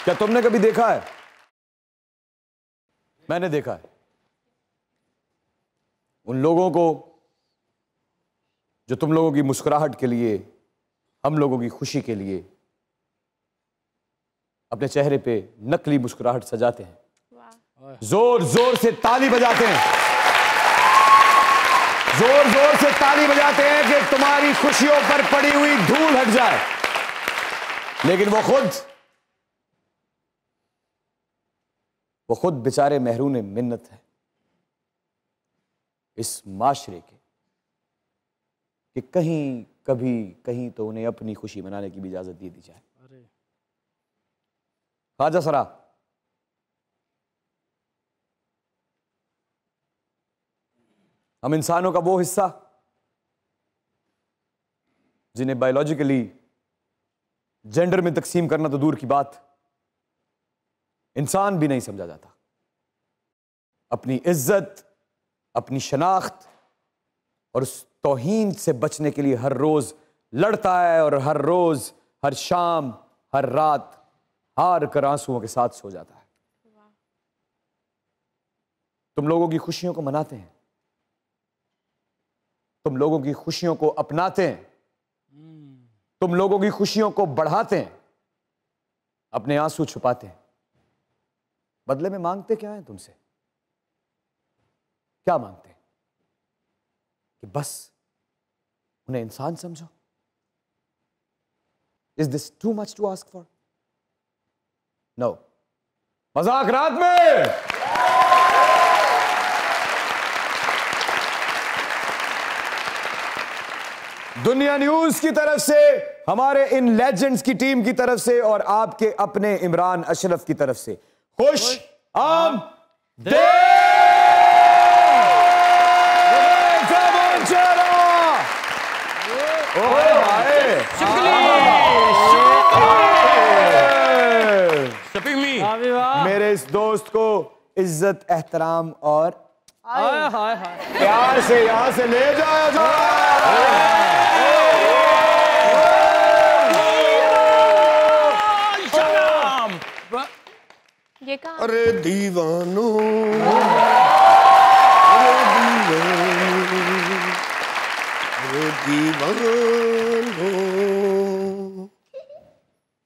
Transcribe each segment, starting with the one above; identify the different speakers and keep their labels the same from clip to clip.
Speaker 1: क्या तुमने कभी देखा है? मैंने देखा है उन लोगों को जो तुम लोगों की मुस्कुराहट के लिए, हम लोगों की खुशी के लिए अपने चेहरे पे नकली मुस्कुराहट सजाते हैं, जोर जोर से ताली बजाते हैं, जोर जोर से ताली बजाते हैं कि तुम्हारी खुशियों पर पड़ी हुई धूल हट जाए, लेकिन वो खुद बेचारे महरूम मिन्नत है इस माशरे के कि कहीं कभी कहीं तो उन्हें अपनी खुशी मनाने की भी इजाजत दे दी जाए। ख्वाजा सरा, हम इंसानों का वो हिस्सा जिन्हें बायोलॉजिकली जेंडर में तकसीम करना तो दूर की बात, इंसान भी नहीं समझा जाता, अपनी इज्जत, अपनी शनाख्त और उस तौहीन से बचने के लिए हर रोज लड़ता है और हर रोज, हर शाम, हर रात हार कर आंसुओं के साथ सो जाता है। तुम लोगों की खुशियों को मनाते हैं, तुम लोगों की खुशियों को अपनाते हैं, तुम लोगों की खुशियों को बढ़ाते हैं, अपने आंसू छुपाते हैं, बदले में मांगते क्या है तुमसे? क्या मांगते हैं? कि बस उन्हें इंसान समझो। Is this too much to ask for? No. मजाक रात में। दुनिया न्यूज की तरफ से, हमारे इन लेजेंड्स की टीम की तरफ से और आपके अपने इमरान अशरफ की तरफ से खुश आमदीद। मेरे इस दोस्त को इज्जत, एहतराम और प्यार से यहां से ले जाया जाए।
Speaker 2: ये कहाँ?
Speaker 3: अरे दीवानो, अरे दीवानो।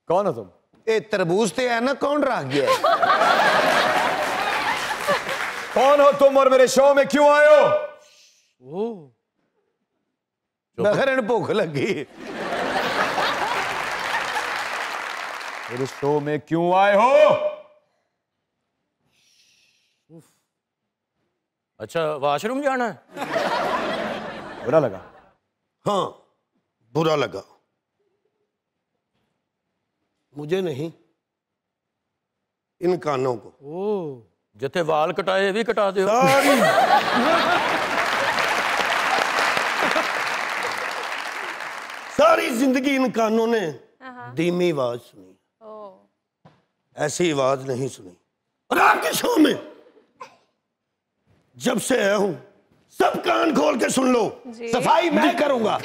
Speaker 1: कौन हो तुम?
Speaker 3: ए तरबूज ते है ना, कौन रख गया?
Speaker 1: कौन हो तुम और मेरे शो में क्यों आए हो?
Speaker 3: नखर भूख लगी।
Speaker 1: मेरे शो में क्यों आए हो?
Speaker 4: अच्छा, वॉशरूम जाना है?
Speaker 1: बुरा लगा?
Speaker 3: हाँ, बुरा लगा। मुझे नहीं, इन कानों को।
Speaker 4: जिथे वाल कटाए भी कटा दो।
Speaker 3: सारी जिंदगी इन कानों ने धीमी आवाज सुनी, ऐसी आवाज नहीं सुनी। और आपके शो में जब से आया हूं, सब कान खोल के सुन लो, सफाई मैं करूंगा।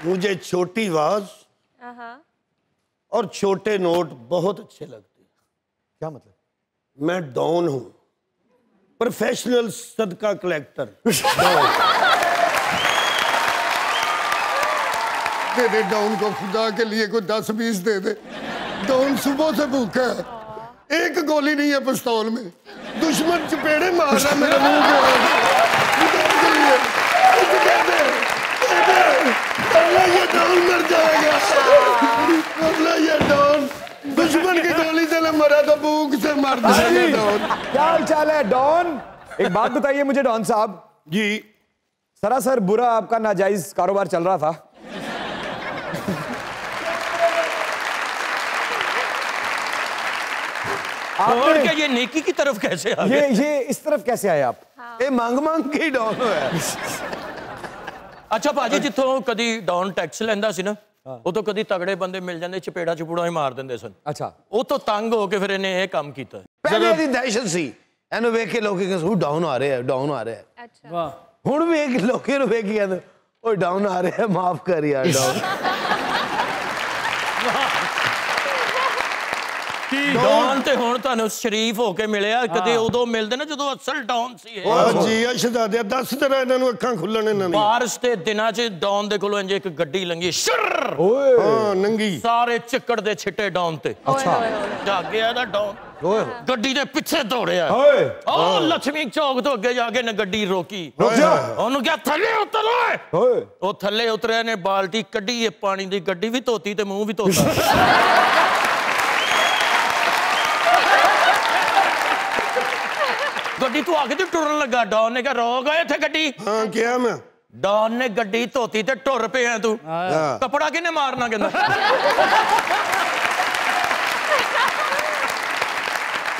Speaker 3: मुझे छोटी आवाज और छोटे नोट बहुत अच्छे लगते हैं।
Speaker 1: क्या मतलब?
Speaker 3: मैं डॉन हूं, प्रोफेशनल सदका कलेक्टर। तेरे डॉन को खुदा के लिए कोई 10-20 दे दे। डॉन सुबह से भूखा है, एक गोली नहीं है पिस्तौल में, दुश्मन चपेड़े मार रहा मेरे मुंह के लिए। ये डॉन मर जाएगा, ये डॉन दुश्मन की गोली से मरा तो भूख से मर जाएगा। डॉन,
Speaker 1: क्या हाल चाल है डॉन? एक बात बताइए मुझे डॉन साहब
Speaker 3: जी।
Speaker 1: सरासर बुरा आपका नाजायज कारोबार चल रहा था,
Speaker 4: और क्या ये नेकी की तरफ कैसे आ गए?
Speaker 1: ये इस तरफ कैसे आए आप?
Speaker 3: ये मांग मांग के डॉन होया।
Speaker 4: अच्छा भाजी, जिथों कदी डॉन टैक्स लेंदा सी ना, ਉਹ ਤੋਂ ਕਦੀ ਤਗੜੇ ਬੰਦੇ ਮਿਲ ਜਾਂਦੇ, ਚਪੇੜਾ ਚਪੂੜਾ ਹੀ ਮਾਰ ਦਿੰਦੇ ਸਨ।
Speaker 1: ਅੱਛਾ,
Speaker 4: ਉਹ ਤੋਂ ਤੰਗ ਹੋ ਕੇ ਫਿਰ ਇਹਨੇ ਇਹ ਕੰਮ ਕੀਤਾ।
Speaker 3: ਪਹਿਲੇ ਦੀ ਦਹਿਸ਼ਤ ਸੀ, ਇਹਨੂੰ ਵੇਖ ਕੇ ਲੋਕੀ ਕਹਿੰਦੇ ਉਹ ਡਾਊਨ ਆ ਰਿਹਾ ਹੈ, ਡਾਊਨ ਆ ਰਿਹਾ ਹੈ।
Speaker 2: अच्छा।
Speaker 3: ਹੁਣ ਵੇਖ ਲੋਕੀ ਨੂੰ ਵੇਖ ਕੇ ਕਹਿੰਦੇ
Speaker 5: ओ डाउन आ रहे हैं, माफ कर यार डाउन।
Speaker 4: ਡੌਨ ਤੇ ਹੁਣ ਤੁਹਾਨੂੰ ਸ਼ਰੀਫ ਹੋ ਕੇ ਮਿਲਿਆ, ਕਦੇ ਉਦੋਂ ਮਿਲਦੇ ਨਾ ਜਦੋਂ ਅਸਲ ਡੌਨ ਸੀ ਇਹ।
Speaker 3: ਓ ਜੀ ਆ ਸ਼ਹਜ਼ਾਦਿਆ, ਦੱਸ ਤੇਰਾ ਇਹਨਾਂ ਨੂੰ ਅੱਖਾਂ ਖੁੱਲਣ ਇਹਨਾਂ ਦੀ।
Speaker 4: ਬਾਰਿਸ਼ ਦੇ ਦਿਨਾਂ 'ਚ ਡੌਨ ਦੇ ਕੋਲੋਂ ਇੰਜ ਇੱਕ ਗੱਡੀ ਲੰਗੀ, ਸ਼ਰ
Speaker 1: ਓਏ
Speaker 3: ਹਾਂ ਨੰਗੀ।
Speaker 4: ਸਾਰੇ ਚਿੱਕੜ ਦੇ ਛਿੱਟੇ ਡੌਨ ਤੇ।
Speaker 1: ਅੱਛਾ
Speaker 4: ਜਾਗ ਗਿਆ ਇਹਦਾ ਡੌਨ, ਗੱਡੀ ਦੇ ਪਿੱਛੇ ਦੌੜਿਆ।
Speaker 1: ਓਏ
Speaker 4: ਉਹ ਲక్ష్ਮੀ ਚੌਕ ਤੋਂ ਅੱਗੇ ਜਾ ਕੇ ਨੇ ਗੱਡੀ ਰੋਕੀ।
Speaker 1: ਰੁਕ ਜਾ।
Speaker 4: ਉਹਨੂੰ ਕਿਹਾ ਥੱਲੇ ਉਤਰ ਓਏ।
Speaker 1: ਓਏ
Speaker 4: ਉਹ ਥੱਲੇ ਉਤਰਿਆ ਨੇ, ਬਾਲਟੀ ਕੱਢੀ, ਇਹ ਪਾਣੀ ਦੀ ਗੱਡੀ ਵੀ ਧੋਤੀ ਤੇ ਮੂੰਹ ਵੀ ਧੋਤਾ। ਗੱਡੀ ਤੋਂ ਆ ਕੇ ਤੇ ਟੁਰਨ ਲੱਗਾ। ਡੌਨ ਨੇ ਕਿਹਾ ਰੋਕ ਓਏ ਇੱਥੇ ਗੱਡੀ।
Speaker 3: ਹਾਂ ਕਿਹਾ ਮੈਂ।
Speaker 4: ਡੌਨ ਨੇ ਗੱਡੀ ਧੋਤੀ ਤੇ ਟੁਰ ਪਿਆ ਤੂੰ। ਕਪੜਾ ਕਿਹਨੇ ਮਾਰਨਾ ਕਹਿੰਦਾ।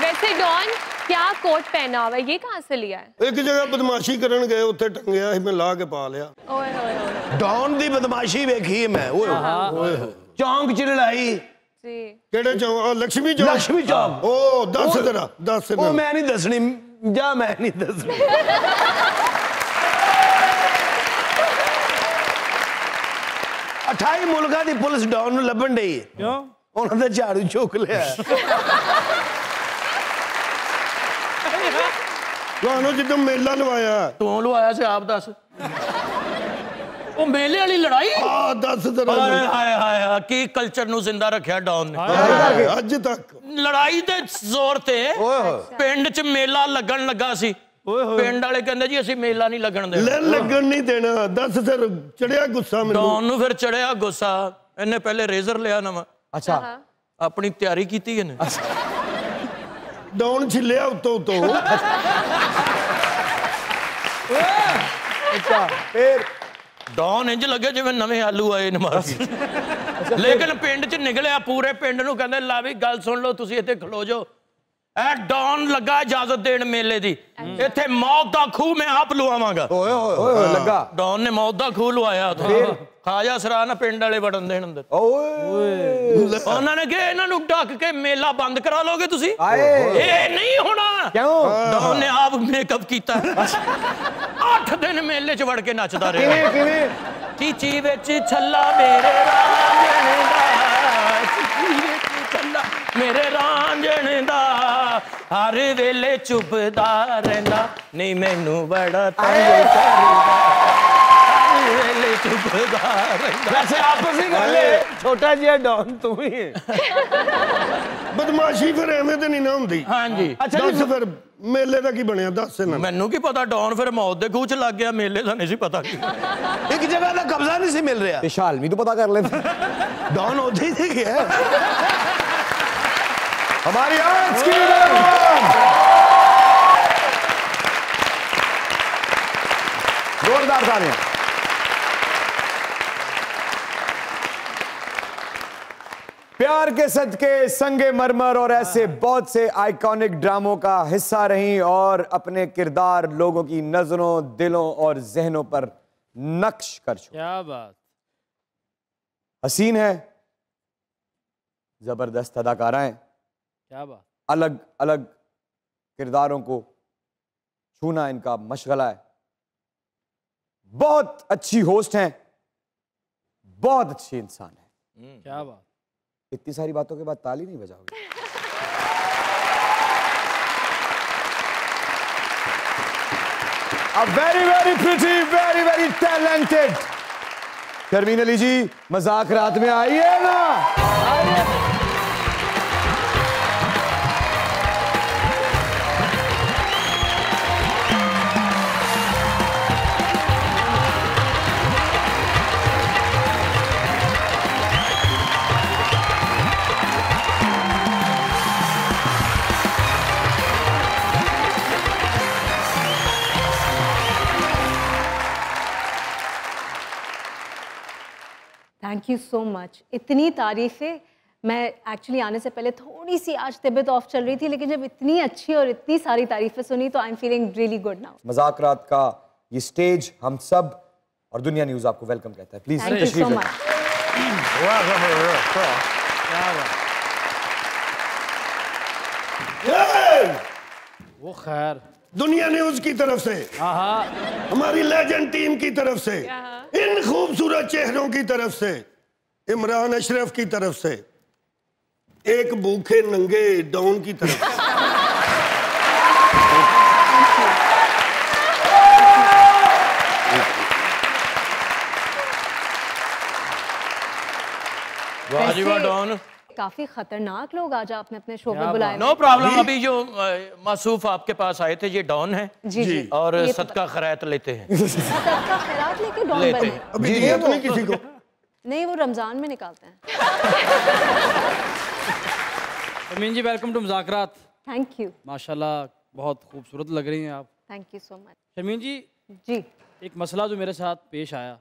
Speaker 2: वैसे डॉन क्या कोट पहना हुआ है, ये कहाँ से लिया है?
Speaker 3: ਇੱਕ ਜਗ੍ਹਾ ਬਦਮਾਸ਼ੀ ਕਰਨ ਗਏ, ਉੱਥੇ ਟੰਗਿਆ ਸੀ, ਮੈਂ ਲਾ ਕੇ ਪਾ ਲਿਆ।
Speaker 2: ओए ओए ओए
Speaker 5: डॉन दी बदमाशी वेखी है मैं। ओए चौंक च लड़ाई।
Speaker 2: जी
Speaker 3: ਕਿਹੜੇ ਚੌਂਕ? ਲక్ష్ਮੀ ਚੌਂਕ।
Speaker 5: लक्ष्मी चौक।
Speaker 3: ਓ ਦੱਸ ਤੇਰਾ, ਦੱਸ
Speaker 5: ओ
Speaker 3: ਇਹਨਾਂ।
Speaker 5: मैं नहीं दसनी, जा मैं नहीं दसनी। 28 मुल्कां दी पुलिस डॉन नूं लभण डई है। क्यों? उन्हां दा झाड़ू चुक लिया।
Speaker 3: ਤੁਹਾਨੂੰ ਜਦੋਂ ਮੇਲਾ ਲਵਾਇਆ।
Speaker 4: ਤੂੰ ਲਵਾਇਆ ਸੀ, ਆਪ ਦੱਸ। ਉਹ ਮੇਲੇ ਵਾਲੀ ਲੜਾਈ।
Speaker 3: ਆ ਦੱਸ ਤੇਰਾ।
Speaker 4: ਹਾਏ ਹਾਏ ਹਾਏ, ਕੀ ਕਲਚਰ ਨੂੰ ਜ਼ਿੰਦਾ ਰੱਖਿਆ ਡੌਨ ਨੇ।
Speaker 3: ਅੱਜ ਤੱਕ
Speaker 4: ਲੜਾਈ ਦੇ ਜ਼ੋਰ ਤੇ ਪਿੰਡ 'ਚ ਮੇਲਾ ਲੱਗਣ ਲੱਗਾ ਸੀ। ਪਿੰਡ ਵਾਲੇ ਕਹਿੰਦੇ ਜੀ ਅਸੀਂ ਮੇਲਾ ਨਹੀਂ ਲੱਗਣ ਦੇਣਾ।
Speaker 3: ਲੈ ਲੱਗਣ ਨਹੀਂ ਦੇਣਾ। ਦੱਸ ਫਿਰ ਚੜਿਆ ਗੁੱਸਾ ਮੈਨੂੰ।
Speaker 4: ਡੌਨ ਨੂੰ ਫਿਰ ਚੜਿਆ ਗੁੱਸਾ। ਇਹਨੇ ਪਹਿਲੇ ਰੇਜ਼ਰ ਲਿਆ ਨਵਾਂ,
Speaker 1: ਅੱਛਾ
Speaker 4: ਆਪਣੀ ਤਿਆਰੀ ਕੀਤੀ ਇਹਨੇ।
Speaker 3: ਡੌਨ ਛਿੱਲਿਆ ਉੱਤੋਂ ਉੱਤੋਂ।
Speaker 1: ਅੱਛਾ ਫਿਰ
Speaker 4: ਡੌਨ ਇੰਜ ਲੱਗੇ ਜਿਵੇਂ ਨਵੇਂ ਆਲੂ ਆਏ ਨੇ ਮਾਰਕੀਟ। ਲੇਕਿਨ ਪਿੰਡ 'ਚ ਨਿਕਲਿਆ, ਪੂਰੇ ਪਿੰਡ ਨੂੰ ਕਹਿੰਦੇ ਲਾ ਵੀ ਗੱਲ ਸੁਣ ਲਓ, ਤੁਸੀਂ ਇੱਥੇ ਖਲੋ ਜਾਓ। ਇਹ ਡੌਨ ਲੱਗਾ ਇਜਾਜ਼ਤ ਦੇਣ ਮੇਲੇ ਦੀ। ਇੱਥੇ ਮੌਤ ਦਾ ਖੂਹ ਮੈਂ ਆਪ ਲਵਾਵਾਂਗਾ।
Speaker 1: ਓਏ ਓਏ ਓਏ ਲੱਗਾ।
Speaker 4: ਡੌਨ ਨੇ ਮੌਤ ਦਾ ਖੂਹ ਲਵਾਇਆ ਉੱਥੇ। ਖਾਜਾ ਸਰਾ ਨਾ ਪਿੰਡ ਵਾਲੇ ਵੜਨ ਦੇਣ ਅੰਦਰ।
Speaker 1: ਓਏ
Speaker 4: ਉਹਨਾਂ ਨੇ ਕਿਹਾ ਇਹਨਾਂ ਨੂੰ ਢੱਕ ਕੇ ਮੇਲਾ ਬੰਦ ਕਰਾ ਲੋਗੇ ਤੁਸੀਂ।
Speaker 1: ਆਏ
Speaker 4: ਇਹ ਨਹੀਂ ਹੋਣਾ।
Speaker 1: ਕਿਉਂ?
Speaker 4: ਡੌਨ ਨੇ ਆਪ ਮੇਕਅਪ ਕੀਤਾ। 8 ਦਿਨ ਮੇਲੇ 'ਚ ਵੜ ਕੇ ਨੱਚਦਾ ਰਿਹਾ।
Speaker 1: ਕਿਵੇਂ ਕਿਵੇਂ?
Speaker 4: ਚੀਚੀ ਵਿੱਚ ਛੱਲਾ ਮੇਰੇ ਰਾਂਝਣ ਦਾ, ਚੀਚੀ ਵਿੱਚ ਛੱਲਾ ਮੇਰੇ ਰਾਂਝਣ ਦਾ, ਹਰ ਵੇਲੇ ਚੁੱਪਦਾ ਰਹਿੰਦਾ, ਨਹੀਂ ਮੈਨੂੰ ਬੜਾ ਤੰਗ ਕਰਦਾ, ਹਰ ਵੇਲੇ ਚੁੱਪਦਾ ਰਹਿੰਦਾ।
Speaker 5: वैसे आपस ही कर ले, छोटा जिहा डॉन तू ही है।
Speaker 3: ਬਦਮਾਸ਼ੀ ਫਿਰ ਐਵੇਂ ਤੇ ਨਹੀਂ ਨਾ ਹੁੰਦੀ।
Speaker 4: ਹਾਂਜੀ
Speaker 5: अच्छा
Speaker 3: ਦੱਸ
Speaker 5: जी,
Speaker 3: ਫਿਰ ਮੇਲੇ ਦਾ ਕੀ ਬਣਿਆ? ਦੱਸ ਇਹਨਾਂ ਨੂੰ।
Speaker 4: ਮੈਨੂੰ ਕੀ ਪਤਾ, ਡੌਨ ਫਿਰ ਮੌਤ ਦੇ ਖੂਹ 'ਚ ਲੱਗ ਗਿਆ, ਮੇਲੇ ਦਾ ਨਹੀਂ ਸੀ ਪਤਾ।
Speaker 5: एक जगह का कब्जा नहीं सी मिल रहा।
Speaker 1: ਤੇ ਸ਼ਾਲਮੀ ਤੋਂ ਪਤਾ ਕਰ ਲੈਂਦੇ।
Speaker 5: डॉन उधर ही थी क्या?
Speaker 1: हमारी आज की मेहमान जोरदार तालियां। प्यार के सदके, संगे मरमर और ऐसे बहुत से आइकॉनिक ड्रामों का हिस्सा रही और अपने किरदार लोगों की नजरों, दिलों और जहनों पर नक्श कर छोड़ा।
Speaker 6: क्या बात।
Speaker 1: हसीन है, जबरदस्त अदाकाराएं,
Speaker 6: क्या बात।
Speaker 1: अलग अलग किरदारों को छूना इनका मशगला है। बहुत अच्छी होस्ट हैं, बहुत अच्छी इंसान है।
Speaker 6: क्या बात।
Speaker 1: इतनी सारी बातों के बाद ताली नहीं बजाओगे? A very very pretty, very very talented Sharmin Ali जी, मजाक रात में आइए ना। आइए।
Speaker 7: Thank you so much. इतनी तारीफ़ें। मैं एक्चुअली आने से पहले थोड़ी सी आज तबीयत ऑफ चल रही थी, लेकिन जब इतनी अच्छी और इतनी सारी तारीफ़ें सुनी तो I am feeling really good now.
Speaker 1: मजाक रात का ये स्टेज हम सब और दुनिया न्यूज़ आपको वेलकम कहता है। Please
Speaker 7: thank you so much.
Speaker 6: वो खैर
Speaker 3: दुनिया न्यूज की तरफ से, हमारी लेजेंड टीम की तरफ से, इन खूबसूरत चेहरों की तरफ से, इमरान अशरफ की तरफ से, एक भूखे नंगे डॉन की तरफ से।
Speaker 4: वाह जी वाह डॉन।
Speaker 7: काफी खतरनाक लोग आज आपने अपने शो में बुलाए।
Speaker 4: No problem. अभी जो मासूफ आपके पास आए थे ये डॉन है
Speaker 7: जी जी
Speaker 4: और सदका खैरात लेते हैं।
Speaker 7: सदका खैरात लेके डॉन
Speaker 4: लेते
Speaker 7: बने।
Speaker 4: हैं।
Speaker 3: अभी दिया तो नहीं किसी को।
Speaker 7: नहीं, वो रमजान में निकालते हैं।
Speaker 6: Sharmeen ji welcome to Mazaqraat.
Speaker 7: Thank you.
Speaker 6: माशाल्लाह बहुत खूबसूरत लग रही हैं आप।
Speaker 7: Thank you so much.
Speaker 6: Sharmeen ji
Speaker 7: जी
Speaker 6: एक मसला जो मेरे साथ पेश आया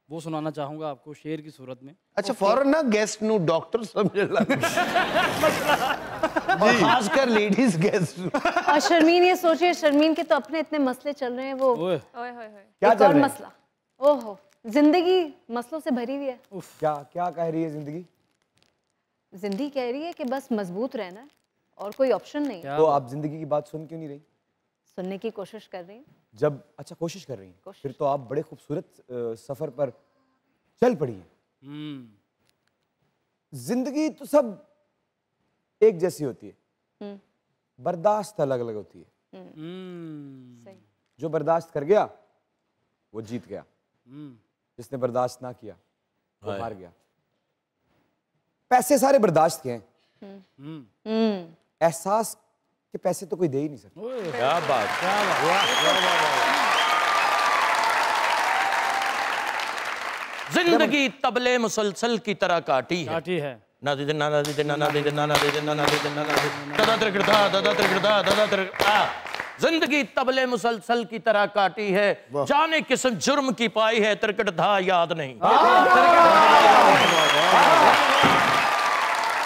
Speaker 6: वो सुनाना चाहूँगा आपको शेर की सूरत में।
Speaker 5: अच्छा फौरन ना गेस्ट नु डॉक्टर समझ लग खासकर लेडीज गेस्ट।
Speaker 7: और शर्मीन ये सोचिए, शर्मीन के तो अपने इतने मसले चल रहे हैं। वो
Speaker 6: ओए
Speaker 2: ओए होए होए।
Speaker 1: क्या
Speaker 7: एक
Speaker 1: चल
Speaker 7: और
Speaker 1: रहा है?
Speaker 7: मसला, ओहो जिंदगी मसलों से भरी हुई है।
Speaker 1: क्या क्या कह रही है जिंदगी?
Speaker 7: जिंदगी कह रही है कि बस मजबूत रहना है और कोई ऑप्शन नहीं है।
Speaker 1: तो आप जिंदगी की बात सुन क्यों नहीं रही?
Speaker 7: सुनने की कोशिश कर रही हूँ।
Speaker 1: जब अच्छा कोशिश कर रही हैं, फिर तो आप बड़े खूबसूरत सफर पर चल पड़ी हैं। जिंदगी तो सब एक जैसी होती है, बर्दाश्त अलग अलग होती है।
Speaker 7: सही।
Speaker 1: जो बर्दाश्त कर गया वो जीत गया, जिसने बर्दाश्त ना किया वो हार गया। पैसे सारे बर्दाश्त के हैं, एहसास के पैसे तो कोई दे ही नहीं सकता।
Speaker 4: क्या बात, क्या बात। जिंदगी तबले मुसलसल की तरह काटी है।
Speaker 6: काटी है।
Speaker 4: ना दे ना ना दे ना ना दे ना ना दे ना ना दे ना ना दे दादा त्रिकड़ा दादा त्रिकड़ा दादा त्रिकड़ा। जिंदगी तबले मुसलसल की तरह काटी है, जाने किस जुर्म की पाई है त्रिकट धा याद नहीं।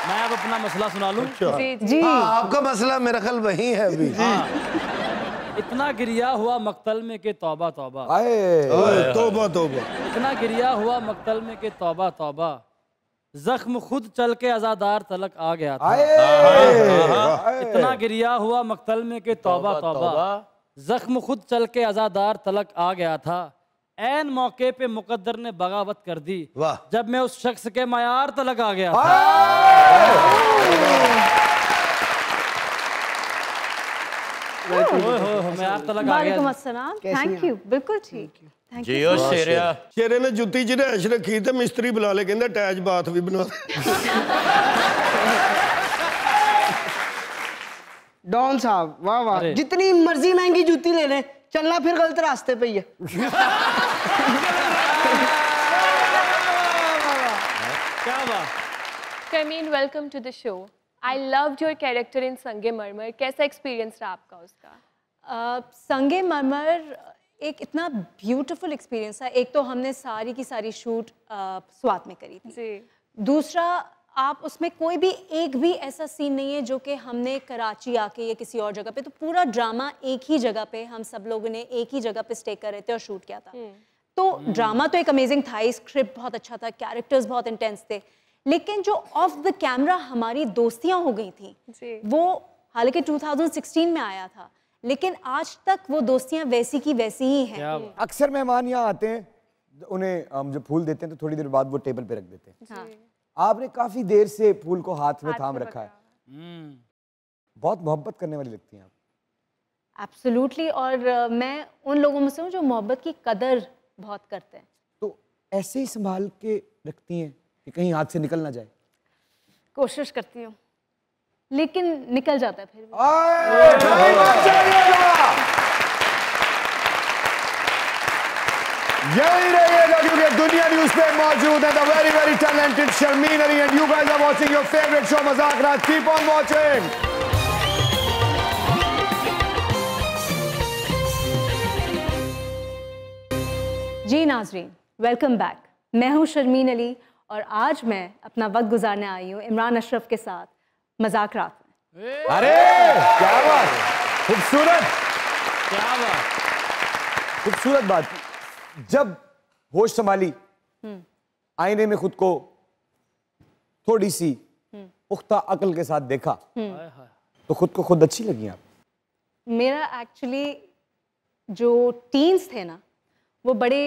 Speaker 6: मैं अब अपना मसला सुना लूं।
Speaker 2: जी जी।
Speaker 7: जी
Speaker 5: आपका मसला मेरा ख्याल वही है अभी।
Speaker 6: इतना गिरिया हुआ मक्तल में के तौबा तौबा।
Speaker 1: आए
Speaker 3: तौबा तौबा।
Speaker 6: इतना गिरिया हुआ मक्तल में के तौबा तौबा, जख्म खुद चल के अजादार तलक आ गया था। इतना गिरिया हुआ मक्तल में के तौबा तौबा, जख्म खुद चल के अजादार तलक आ गया था। ऐन मौके पे मुकद्दर ने बगावत कर दी,
Speaker 5: वाह।
Speaker 6: जब मैं उस शख्स के मयार तलक आ गया था। मयार तलक आ गया।
Speaker 7: वालेकुम अस्सलाम। Thank you. बिल्कुल ठीक। Thank you.
Speaker 4: जियो शेरिया।
Speaker 3: शेरे ने जुत्ती च रहश रखी ते मिस्त्री बुला ले, कहंदा अटैच बाथ भी बनवा दे।
Speaker 5: डॉन साहब वाह वाह, जितनी मर्जी महंगी जूती ले लें, चलना फिर गलत रास्ते पे ही है।
Speaker 6: क्या बात।
Speaker 2: Sharmeen welcome to the show. I loved your character in Sang-e-Mar Mar. कैसा एक्सपीरियंस रहा आपका उसका?
Speaker 7: संगे मरमर एक इतना ब्यूटीफुल एक्सपीरियंस था। एक तो हमने सारी की सारी शूट स्वात में करी थी।
Speaker 2: जी।
Speaker 7: दूसरा, आप उसमें कोई भी एक भी ऐसा सीन नहीं है जो कि हमने कराची आके या किसी और जगह पे, तो पूरा ड्रामा एक ही जगह पे हम सब लोगों ने एक ही जगह पे स्टे कर रहे थे और शूट किया था। तो ड्रामा तो एक अमेजिंग था, स्क्रिप्ट बहुत अच्छा था, कैरेक्टर्स बहुत इंटेंस थे, लेकिन जो ऑफ द कैमरा हमारी दोस्तियां हो गई थी
Speaker 2: जी।
Speaker 7: वो हालांकि 2016 में आया था, लेकिन आज तक वो दोस्तियां वैसी की वैसी ही हैं।
Speaker 1: अक्सर मेहमान यहाँ आते हैं, उन्हें हम जब फूल देते हैं तो थोड़ी देर बाद वो टेबल पे रख देते हैं।
Speaker 7: हाँ।
Speaker 1: आपने काफी देर से फूल को हाथ में थाम रखा है। बहुत मोहब्बत करने वाली लगती हैं आप।
Speaker 7: एब्सोल्युटली। और मैं उन लोगों में से हूँ जो मोहब्बत की कदर बहुत करते हैं।
Speaker 1: तो ऐसे ही संभाल के रखती हैं कि कहीं हाथ से निकल ना जाए।
Speaker 7: कोशिश करती हूँ, लेकिन निकल जाता है फिर भी।
Speaker 1: यही रहिएगा क्योंकि दुनिया न्यूज़ पे मौजूद है the very very talented Sharmeen Ali and you guys are watching your favourite show Mazaqraat. Keep on watching.
Speaker 7: जी नाजरीन, वेलकम बैक। मैं हूँ शर्मीन अली और आज मैं अपना वक्त गुजारने आई हूँ इमरान अशरफ के साथ मज़ाकरात में।
Speaker 1: अरे क्या बात, खूबसूरत,
Speaker 6: क्या बात,
Speaker 1: खूबसूरत बात। जब होश संभाली, आईने में खुद को थोड़ी सी पुख्ता अक्ल के साथ देखा तो खुद को खुद अच्छी लगी आप?
Speaker 7: मेरा एक्चुअली जो टीन्स थे ना वो बड़े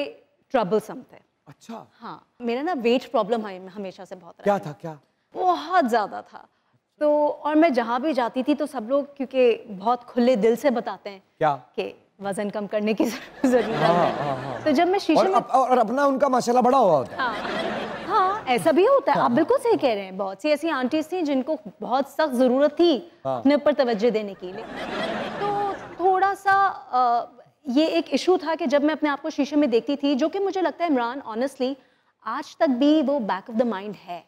Speaker 7: ट्रबलसम थे।
Speaker 1: अच्छा,
Speaker 7: हाँ, मेरा ना वेट प्रॉब्लम हमेशा से बहुत
Speaker 1: क्या
Speaker 7: रहा है।
Speaker 1: था क्या?
Speaker 7: बहुत ज़्यादा था। तो और मैं जहाँ भी जाती थी तो सब लोग क्योंकि बहुत खुले दिल से बताते हैं
Speaker 1: क्या
Speaker 7: कि वजन कम करने की जरूरत है। तो जब मैं शीशे में
Speaker 1: और अपना उनका माशाल्लाह बड़ा हुआ होता है।
Speaker 7: हाँ, हाँ ऐसा भी होता है। आप बिल्कुल सही कह रहे हैं। बहुत सी ऐसी आंटीज थी जिनको बहुत सख्त ज़रूरत थी अपने ऊपर तवज्जो देने के लिए। तो थोड़ा सा ये एक इशू था कि जब मैं अपने आप को शीशे में देखती थी, जो कि मुझे लगता है इमरान ऑनेस्टली आज तक भी वो बैक ऑफ द माइंड है।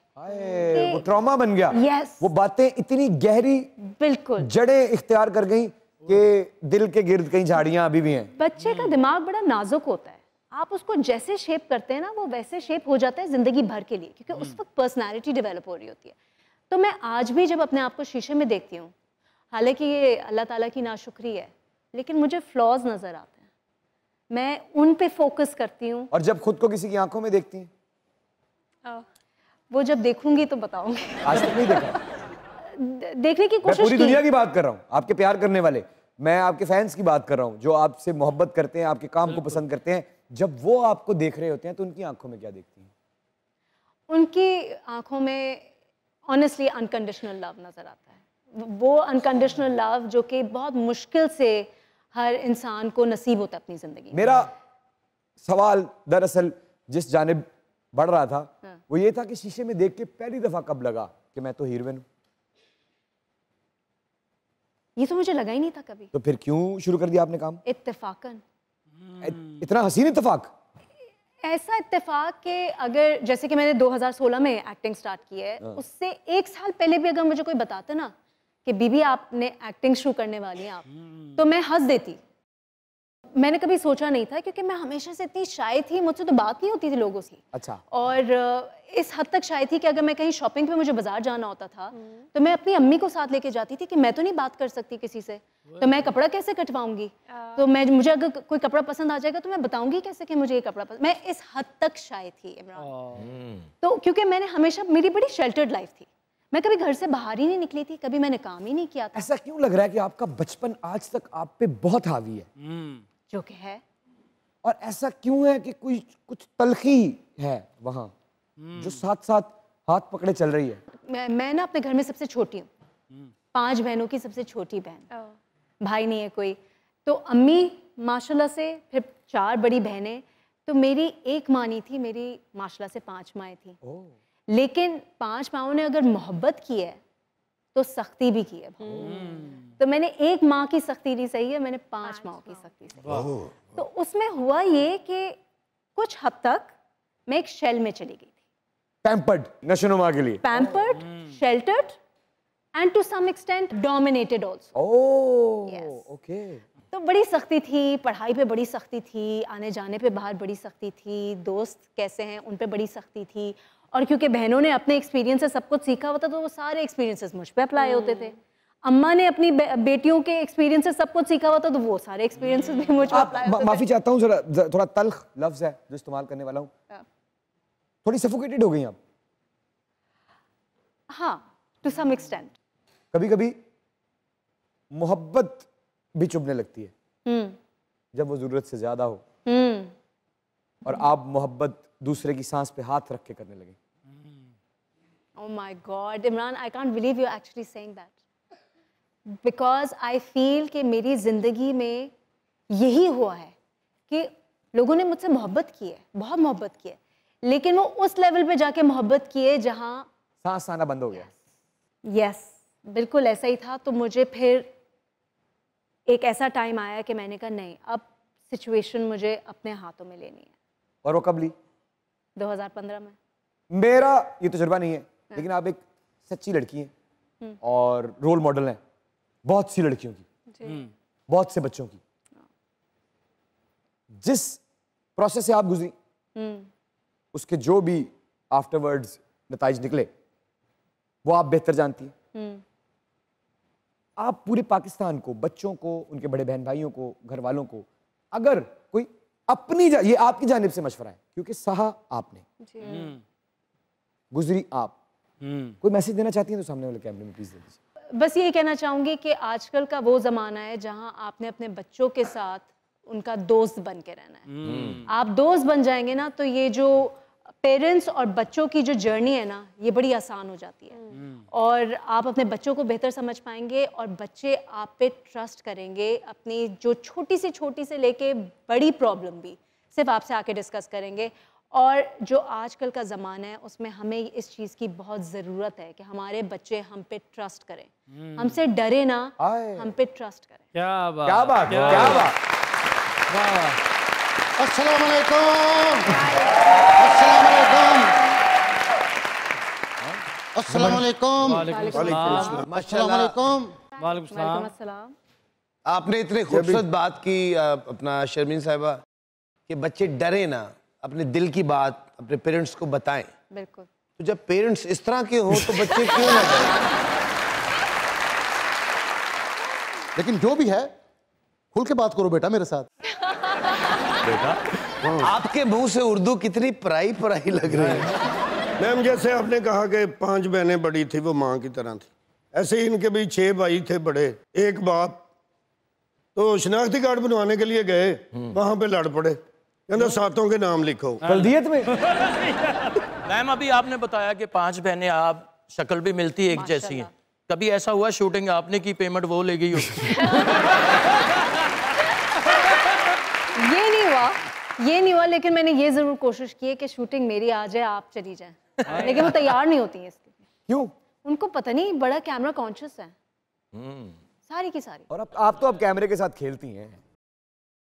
Speaker 1: वो ट्रॉमा बन गया।
Speaker 7: यस,
Speaker 1: वो बातें इतनी गहरी
Speaker 7: बिल्कुल
Speaker 1: जड़ें इख्तियार कर गई कि दिल के गिर्द कहीं झाड़ियां अभी भी हैं।
Speaker 7: बच्चे का दिमाग बड़ा नाजुक होता है। आप उसको जैसे शेप करते हैं ना वो वैसे शेप हो जाता है जिंदगी भर के लिए, क्योंकि उस वक्त पर्सनैलिटी डेवलप हो रही होती है। तो मैं आज भी जब अपने आप को शीशे में देखती हूँ, हालांकि ये अल्लाह ताला की नाशुक्री है, लेकिन मुझे फ्लॉज नजर आते हैं। मैं उन पे फोकस करती हूँ।
Speaker 1: और जब खुद को किसी की आंखों में देखती हैं?
Speaker 7: वो जब देखूंगी तो बताऊंगी।
Speaker 1: आज तक नहीं देखा।
Speaker 7: देखने की
Speaker 1: मैं
Speaker 7: कोशिश
Speaker 1: पूरी
Speaker 7: की।
Speaker 1: दुनिया की बात कर रहा हूँ, आपके प्यार करने वाले, मैं आपके फैंस की बात कर रहा हूँ जो आपसे मोहब्बत करते हैं, आपके काम को पसंद करते हैं। जब वो आपको देख रहे होते हैं तो उनकी आंखों में क्या देखती हैं?
Speaker 7: उनकी आंखों में ऑनेस्टली अनकंडीशनल लव नजर आता है। वो अनकंडीशनल लव जो कि बहुत मुश्किल से हर इंसान को नसीब होता है अपनी जिंदगी में।
Speaker 1: मेरा सवाल दरअसल जिस जानिब बढ़ रहा था वो ये था कि शीशे में देख के पहली दफा कब लगा कि मैं तो हीरोइन हूं?
Speaker 7: ये तो मुझे लगा ही नहीं था कभी।
Speaker 1: तो फिर क्यों शुरू कर दिया आपने काम?
Speaker 7: इत्तेफाकन।
Speaker 1: इतना हसीन इत्तेफाक।
Speaker 7: ऐसा इत्तेफाक कि अगर जैसे कि मैंने 2016 में एक्टिंग स्टार्ट की है, उससे एक साल पहले भी अगर मुझे कोई बताता ना कि बीबी आपने एक्टिंग शुरू करने वाली हैं आप, तो मैं हंस देती। मैंने कभी सोचा नहीं था क्योंकि मैं हमेशा से इतनी शाय थी, मुझसे तो बात नहीं होती थी लोगों से।
Speaker 1: अच्छा।
Speaker 7: और इस हद तक शाय थी कि अगर मैं कहीं शॉपिंग पे मुझे बाजार जाना होता था तो मैं अपनी अम्मी को साथ लेके जाती थी कि मैं तो नहीं बात कर सकती किसी से, तो मैं कपड़ा कैसे कटवाऊंगी? तो मुझे अगर कोई कपड़ा पसंद आ जाएगा तो मैं बताऊंगी कैसे कि मुझे ये कपड़ा पसंद। मैं इस हद तक शाय थी इमरान। तो क्योंकि मैंने हमेशा, मेरी बड़ी शेल्टर्ड लाइफ थी, मैं कभी घर से बाहर ही नहीं निकली थी, कभी मैंने काम ही नहीं किया था।
Speaker 1: ऐसा क्यों लग रहा है कि आपका बचपन आज तक आप पे बहुत हावी है?
Speaker 7: जो कि है।
Speaker 1: और ऐसा क्यों है कि कुछ तलखी है वहां जो साथ साथ हाथ पकड़े चल रही है?
Speaker 7: मैं ना अपने घर में सबसे छोटी हूँ, 5 बहनों की सबसे छोटी बहन, भाई नहीं है कोई। तो अम्मी माशाल्लाह से, फिर 4 बड़ी बहनें, तो मेरी एक माँ नहीं थी, मेरी माशाल्लाह से 5 माएँ थी। लेकिन 5 माओं ने अगर मोहब्बत की है तो सख्ती भी की है। तो मैंने एक माँ की सख्ती नहीं सही है, मैंने 5 माओं की सख्ती सही। तो उसमें हुआ ये कि कुछ हद तक मैं एक शेल में चली गई थी।
Speaker 1: पैम्पर्ड, नशोनुमा के लिए।
Speaker 7: Pampered, sheltered and to some extent dominated also.
Speaker 1: Oh, okay.
Speaker 7: तो बड़ी सख्ती थी, पढ़ाई पे बड़ी सख्ती थी, आने जाने पे बाहर बड़ी सख्ती थी, दोस्त कैसे हैं उन पे बड़ी सख्ती थी। और क्योंकि बहनों ने अपने एक्सपीरियंस से सब कुछ सीखा होता तो वो सारे एक्सपीरियंसेस मुझ पे अप्लाई होते थे। अम्मा ने अपनी बेटियों के एक्सपीरियंस से सब कुछ सीखा होता तो वो सारे एक्सपीरियंसेस भी मुझ पे अप्लाई होते थे।
Speaker 1: माफी चाहता हूँ, जरा थोड़ा तल्ख लफ्ज है जो इस्तेमाल करने वाला हूँ, थोड़ी सफोकेटेड हो गई आप?
Speaker 7: हाँ, टू सम एक्सटेंट।
Speaker 1: कभी कभी मोहब्बत भी चुभने लगती है जब वो जरूरत से ज्यादा हो और आप मोहब्बत दूसरे की सांस पे हाथ रख के करने लगे।
Speaker 7: Oh my God, Imran, I can't believe you're actually saying that. Because I feel कि मेरी जिंदगी में यही हुआ है कि लोगों ने मुझसे मोहब्बत की है, बहुत मोहब्बत की है, लेकिन वो उस लेवल पे जाके मोहब्बत की है जहाँ
Speaker 1: सांस आना बंद हो गया।
Speaker 7: यस, बिल्कुल ऐसा ही था। तो मुझे फिर एक ऐसा टाइम आया कि मैंने कहा नहीं, अब सिचुएशन मुझे अपने हाथों में लेनी है।
Speaker 1: और वो कब ली?
Speaker 7: 2015 में।
Speaker 1: मेरा ये तजुर्बा नहीं है, लेकिन आप एक सच्ची लड़की हैं और रोल मॉडल हैं बहुत सी लड़कियों की, बहुत से बच्चों की। जिस प्रोसेस से आप गुजरी उसके जो भी आफ्टरवर्ड्स नताइज निकले वो आप बेहतर जानती हैं। आप पूरे पाकिस्तान को, बच्चों को, उनके बड़े बहन भाइयों को, घर वालों को, अगर कोई अपनी ये आपकी जानिब से मशवरा है क्योंकि सहा आपने, गुजरी आप, कोई मैसेज देना चाहती हैं तो सामने वाले कैमरे में प्लीज दे दीजिए।
Speaker 7: बस ये कहना चाहूँगी कि आजकल का वो ज़माना है जहाँ आपने अपने बच्चों के साथ उनका दोस्त बन के रहना है। आप दोस्त बन जाएंगे ना तो ये जो पेरेंट्स और बच्चों की जो जर्नी है ना ये बड़ी आसान हो जाती है और आप अपने बच्चों को बेहतर समझ पाएंगे और बच्चे आप पे ट्रस्ट करेंगे। अपनी जो छोटी से लेके बड़ी प्रॉब्लम भी सिर्फ आपसे आके डिस्कस करेंगे। और जो आजकल का ज़माना है उसमें हमें इस चीज़ की बहुत ज़रूरत है कि हमारे बच्चे हम पे ट्रस्ट करें, हमसे डरे ना, हम पे ट्रस्ट करें।
Speaker 6: क्या बात,
Speaker 1: क्या बात, क्या बात।
Speaker 3: अस्सलाम वालेकुम, अस्सलाम वालेकुम, अस्सलाम वालेकुम, अस्सलाम वालेकुम।
Speaker 7: वालेकुम अस्सलाम।
Speaker 8: आपने इतनी खूबसूरत बात की अपना शर्मीन साहिबा कि बच्चे डरे ना, अपने दिल की बात अपने पेरेंट्स को बताएं।
Speaker 7: बिल्कुल।
Speaker 8: तो जब पेरेंट्स इस तरह के हों तो बच्चे क्यों ना डरें?
Speaker 3: लेकिन जो भी है खुल के बात करो बेटा मेरे साथ।
Speaker 8: बेटा आपके मुंह से उर्दू कितनी पराई पराई लग रही है।
Speaker 3: मैम जैसे आपने कहा कि 5 बहनें बड़ी थी वो माँ की तरह थी, ऐसे ही इनके भी 6 भाई थे बड़े, एक बाप। तो शनाख्ती कार्ड बनवाने के लिए गए, वहां पे लड़ पड़े, कहते 7 के नाम लिखो।
Speaker 1: बल्दियत में
Speaker 4: मैम अभी आपने बताया कि 5 बहनें, आप शक्ल भी मिलती एक जैसी हैं। कभी ऐसा हुआ शूटिंग आपने की पेमेंट वो ले गई हो?
Speaker 7: ये नहीं हुआ लेकिन मैंने ये जरूर कोशिश की है कि शूटिंग मेरी आ जाए, आप चली जाएं। लेकिन वो तैयार नहीं होती हैं इसके लिए।
Speaker 1: क्यों?
Speaker 7: उनको पता नहीं, बड़ा कैमरा कॉन्शियस है सारी की सारी।
Speaker 1: और आप तो अब कैमरे के साथ खेलती हैं।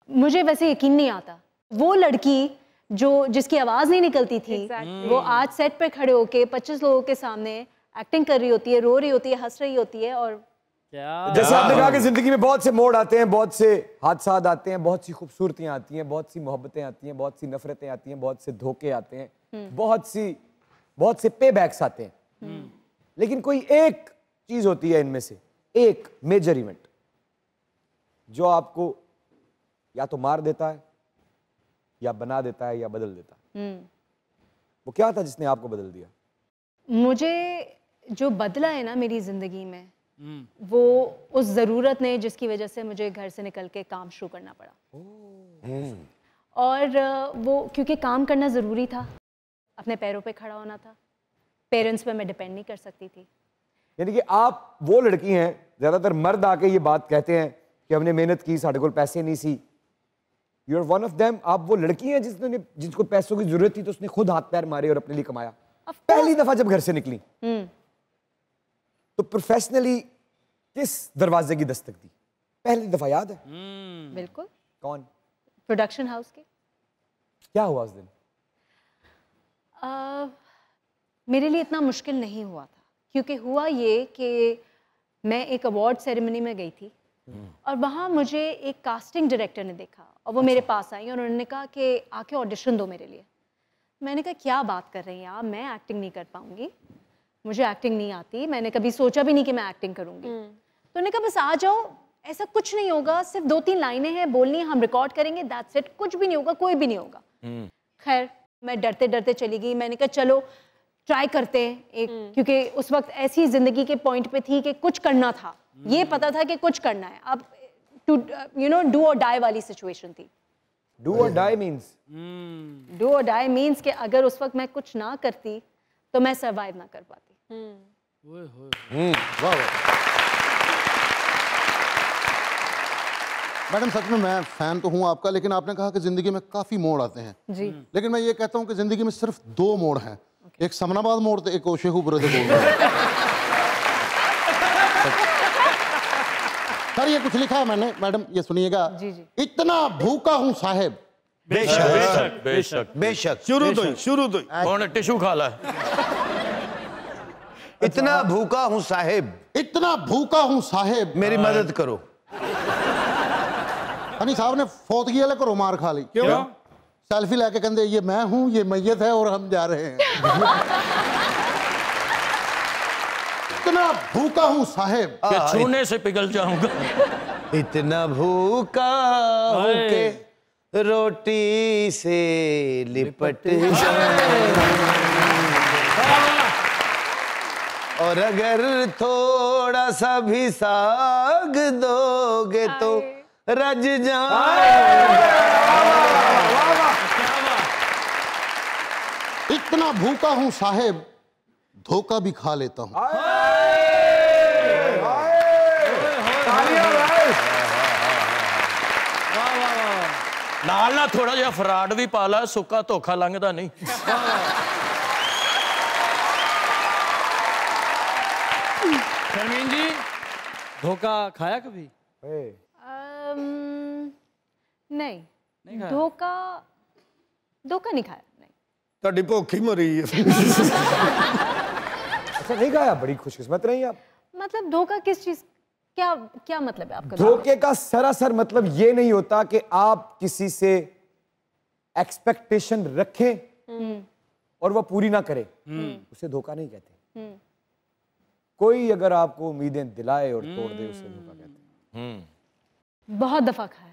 Speaker 7: मुझे वैसे यकीन नहीं आता, वो लड़की जिसकी आवाज नहीं निकलती थी वो आज सेट पे खड़े होके 25 लोगों के सामने एक्टिंग कर रही होती है, रो रही होती है, हंस रही होती है। और
Speaker 1: जैसे आपने कहा कि जिंदगी में बहुत से मोड़ आते हैं, बहुत से हादसात आते हैं, बहुत सी खूबसूरतियां आती हैं, बहुत सी मोहब्बतें आती हैं, बहुत सी नफरतें आती हैं, बहुत से धोखे आते हैं, बहुत से पे बैक्स आते हैं। लेकिन कोई एक चीज होती है इनमें से, एक मेजर इवेंट जो आपको या तो मार देता है या बना देता है या बदल देता है। वो क्या था जिसने आपको बदल दिया?
Speaker 7: मुझे जो बदला है ना मेरी जिंदगी में, वो उस ज़रूरत ने जिसकी वजह से मुझे घर से निकल के काम शुरू करना पड़ा। और वो क्योंकि काम करना ज़रूरी था, अपने पैरों पे खड़ा होना था, पेरेंट्स पे मैं डिपेंड नहीं कर सकती थी।
Speaker 1: यानी कि आप वो लड़की हैं, ज़्यादातर मर्द आके ये बात कहते हैं कि हमने मेहनत की, साढ़े को पैसे नहीं सी। You are one of them. आप वो लड़की हैं जिसको पैसों की जरूरत थी तो उसने खुद हाथ पैर मारे और अपने लिए कमाया। पहली दफा जब घर से निकली तो प्रोफेशनली किस दरवाजे की दस्तक दी पहली दफा, याद है?
Speaker 7: बिल्कुल।
Speaker 1: कौन?
Speaker 7: प्रोडक्शन हाउस के।
Speaker 1: क्या हुआ उस दिन?
Speaker 7: मेरे लिए इतना मुश्किल नहीं हुआ था, क्योंकि हुआ ये कि मैं एक अवार्ड सेरेमनी में गई थी और वहाँ मुझे एक कास्टिंग डायरेक्टर ने देखा और वो मेरे पास आई और उन्होंने कहा कि आके ऑडिशन दो मेरे लिए। मैंने कहा क्या बात कर रही हैं आप, मैं एक्टिंग नहीं कर पाऊंगी, मुझे एक्टिंग नहीं आती, मैंने कभी सोचा भी नहीं कि मैं एक्टिंग करूंगी। तो उन्होंने कहा बस आ जाओ, ऐसा कुछ नहीं होगा, सिर्फ 2-3 लाइनें हैं बोलनी, हम रिकॉर्ड करेंगे, दैट्स इट, कुछ भी नहीं होगा, कोई भी नहीं होगा। खैर मैं डरते डरते चली गई। मैंने कहा चलो ट्राई करते हैं एक, क्योंकि उस वक्त ऐसी जिंदगी के पॉइंट पे थी कि कुछ करना था, ये पता था कि कुछ करना है। अब डू और डाई वाली सिचुएशन थी।
Speaker 1: डू और डाई मींस?
Speaker 7: डू और डाई मींस कि अगर उस वक्त मैं कुछ ना करती तो मैं सरवाइव ना कर पाती।
Speaker 3: मैडम सच में मैं फैन तो हूँ आपका, लेकिन आपने कहा कि जिंदगी में काफी मोड़ आते हैं
Speaker 7: जी।
Speaker 3: लेकिन मैं ये कहता हूँ कि जिंदगी में सिर्फ 2 मोड़ हैं, एक समनाबाद मोड़ तो एक ओशेखुपुर से बोल रहा है। सर ये कुछ लिखा है मैंने, मैडम ये सुनिएगा।
Speaker 7: जी जी।
Speaker 3: इतना भूखा हूँ साहेब।
Speaker 8: बेशक बेशक
Speaker 4: बेशक
Speaker 8: बेशक।
Speaker 3: शुरू तो
Speaker 4: कौन टिश्यू खा ला है?
Speaker 8: इतना भूखा हूँ साहेब,
Speaker 3: इतना भूखा हूँ साहेब,
Speaker 8: मेरी मदद करो।
Speaker 3: हनी साहब ने फौतगी वाले को मार खा ली। क्यों? सेल्फी लेके कहते ये मैं हूं, ये मैयत है और हम जा रहे हैं। इतना भूखा हूं साहेब
Speaker 4: कि छूने से पिघल जाऊंगा।
Speaker 8: इतना भूखा हूं के रोटी से लिपट जाऊं और अगर थोड़ा सा भी साग दोगे तो रज
Speaker 3: इतना भूखा हूं साहेब, धोखा भी खा लेता हूं।
Speaker 4: नाल ना थोड़ा जिहा फराड भी पा ला, सुक्का धोखा लंघदा नहीं।
Speaker 6: शर्मीन जी, धोखा खाया कभी?
Speaker 7: नहीं,
Speaker 6: खाया?
Speaker 7: धोखा नहीं खाया, नहीं।
Speaker 3: ਤੁਹਾਡੀ ਭੁੱਖੀ ਮਰੀ ਹੈ।
Speaker 1: अच्छा नहीं खाया, बड़ी खुशकिस्मत रही आप।
Speaker 7: मतलब धोखा किस चीज, क्या मतलब है आपका?
Speaker 1: धोखे का सरासर मतलब ये नहीं होता कि आप किसी से एक्सपेक्टेशन रखें और वह पूरी ना करे, उसे धोखा नहीं कहते। कोई अगर आपको उम्मीदें दिलाए और तोड़ दे, उसे धोखा कहते हैं।
Speaker 7: बहुत दफा खाया।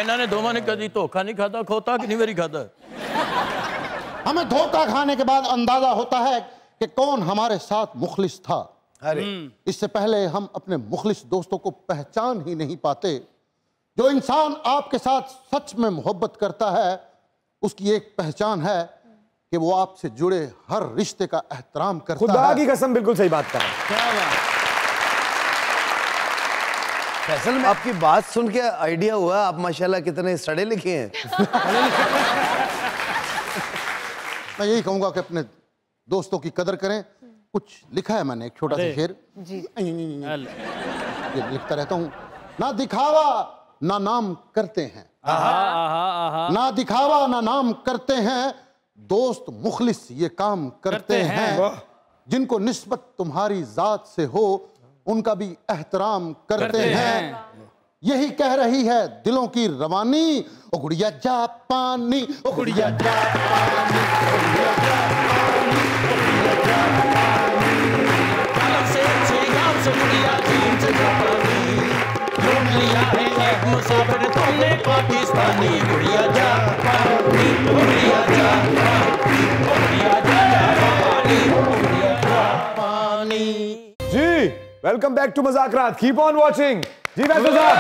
Speaker 4: इन्होंने दोवां ने कभी धोखा नहीं खाता, खोता कि नहीं मेरी खाता।
Speaker 3: हमें धोखा खाने के बाद अंदाजा होता है कि कौन हमारे साथ मुखलिस था।
Speaker 8: अरे
Speaker 3: इससे पहले हम अपने मुखलिस दोस्तों को पहचान ही नहीं पाते। जो इंसान आपके साथ सच में मोहब्बत करता है, उसकी एक पहचान है कि वो आपसे जुड़े हर रिश्ते का एहतराम करता है।
Speaker 1: खुदा की कसम, बिल्कुल सही बात कर रहे हैं।
Speaker 6: क्या बात।
Speaker 8: फैसल में आपकी बात सुन के आइडिया हुआ, आप माशाल्लाह कितने सड़े लिखे हैं।
Speaker 3: मैं यही कहूंगा कि अपने दोस्तों की कदर करें। कुछ लिखा है मैंने, एक छोटा सा शेर
Speaker 7: जी।
Speaker 3: ये लिखता रहता हूँ। ना दिखावा ना नाम करते हैं, ना दिखावा ना नाम करते हैं, दोस्त मुखलिस ये काम करते हैं। जिनको निस्बत तुम्हारी जात से हो, उनका भी एहतराम करते हैं। यही कह रही है दिलों की रवानी, ओ गुड़िया जापानी, ओ गुड़िया जापानी, ओ गुड़िया जापानी, ओ गुड़िया जापानी।
Speaker 4: से गुड़िया चीन से जापानी, ढूंढ लिया है एक मुसाफिर तुमने पाकिस्तानी। गुड़िया जापानी, गुड़िया जापानी, गुड़िया जापानी, गुड़िया जापानी।
Speaker 1: जी, welcome back to Mazaqraat. Keep on watching. जी फैसल साहब,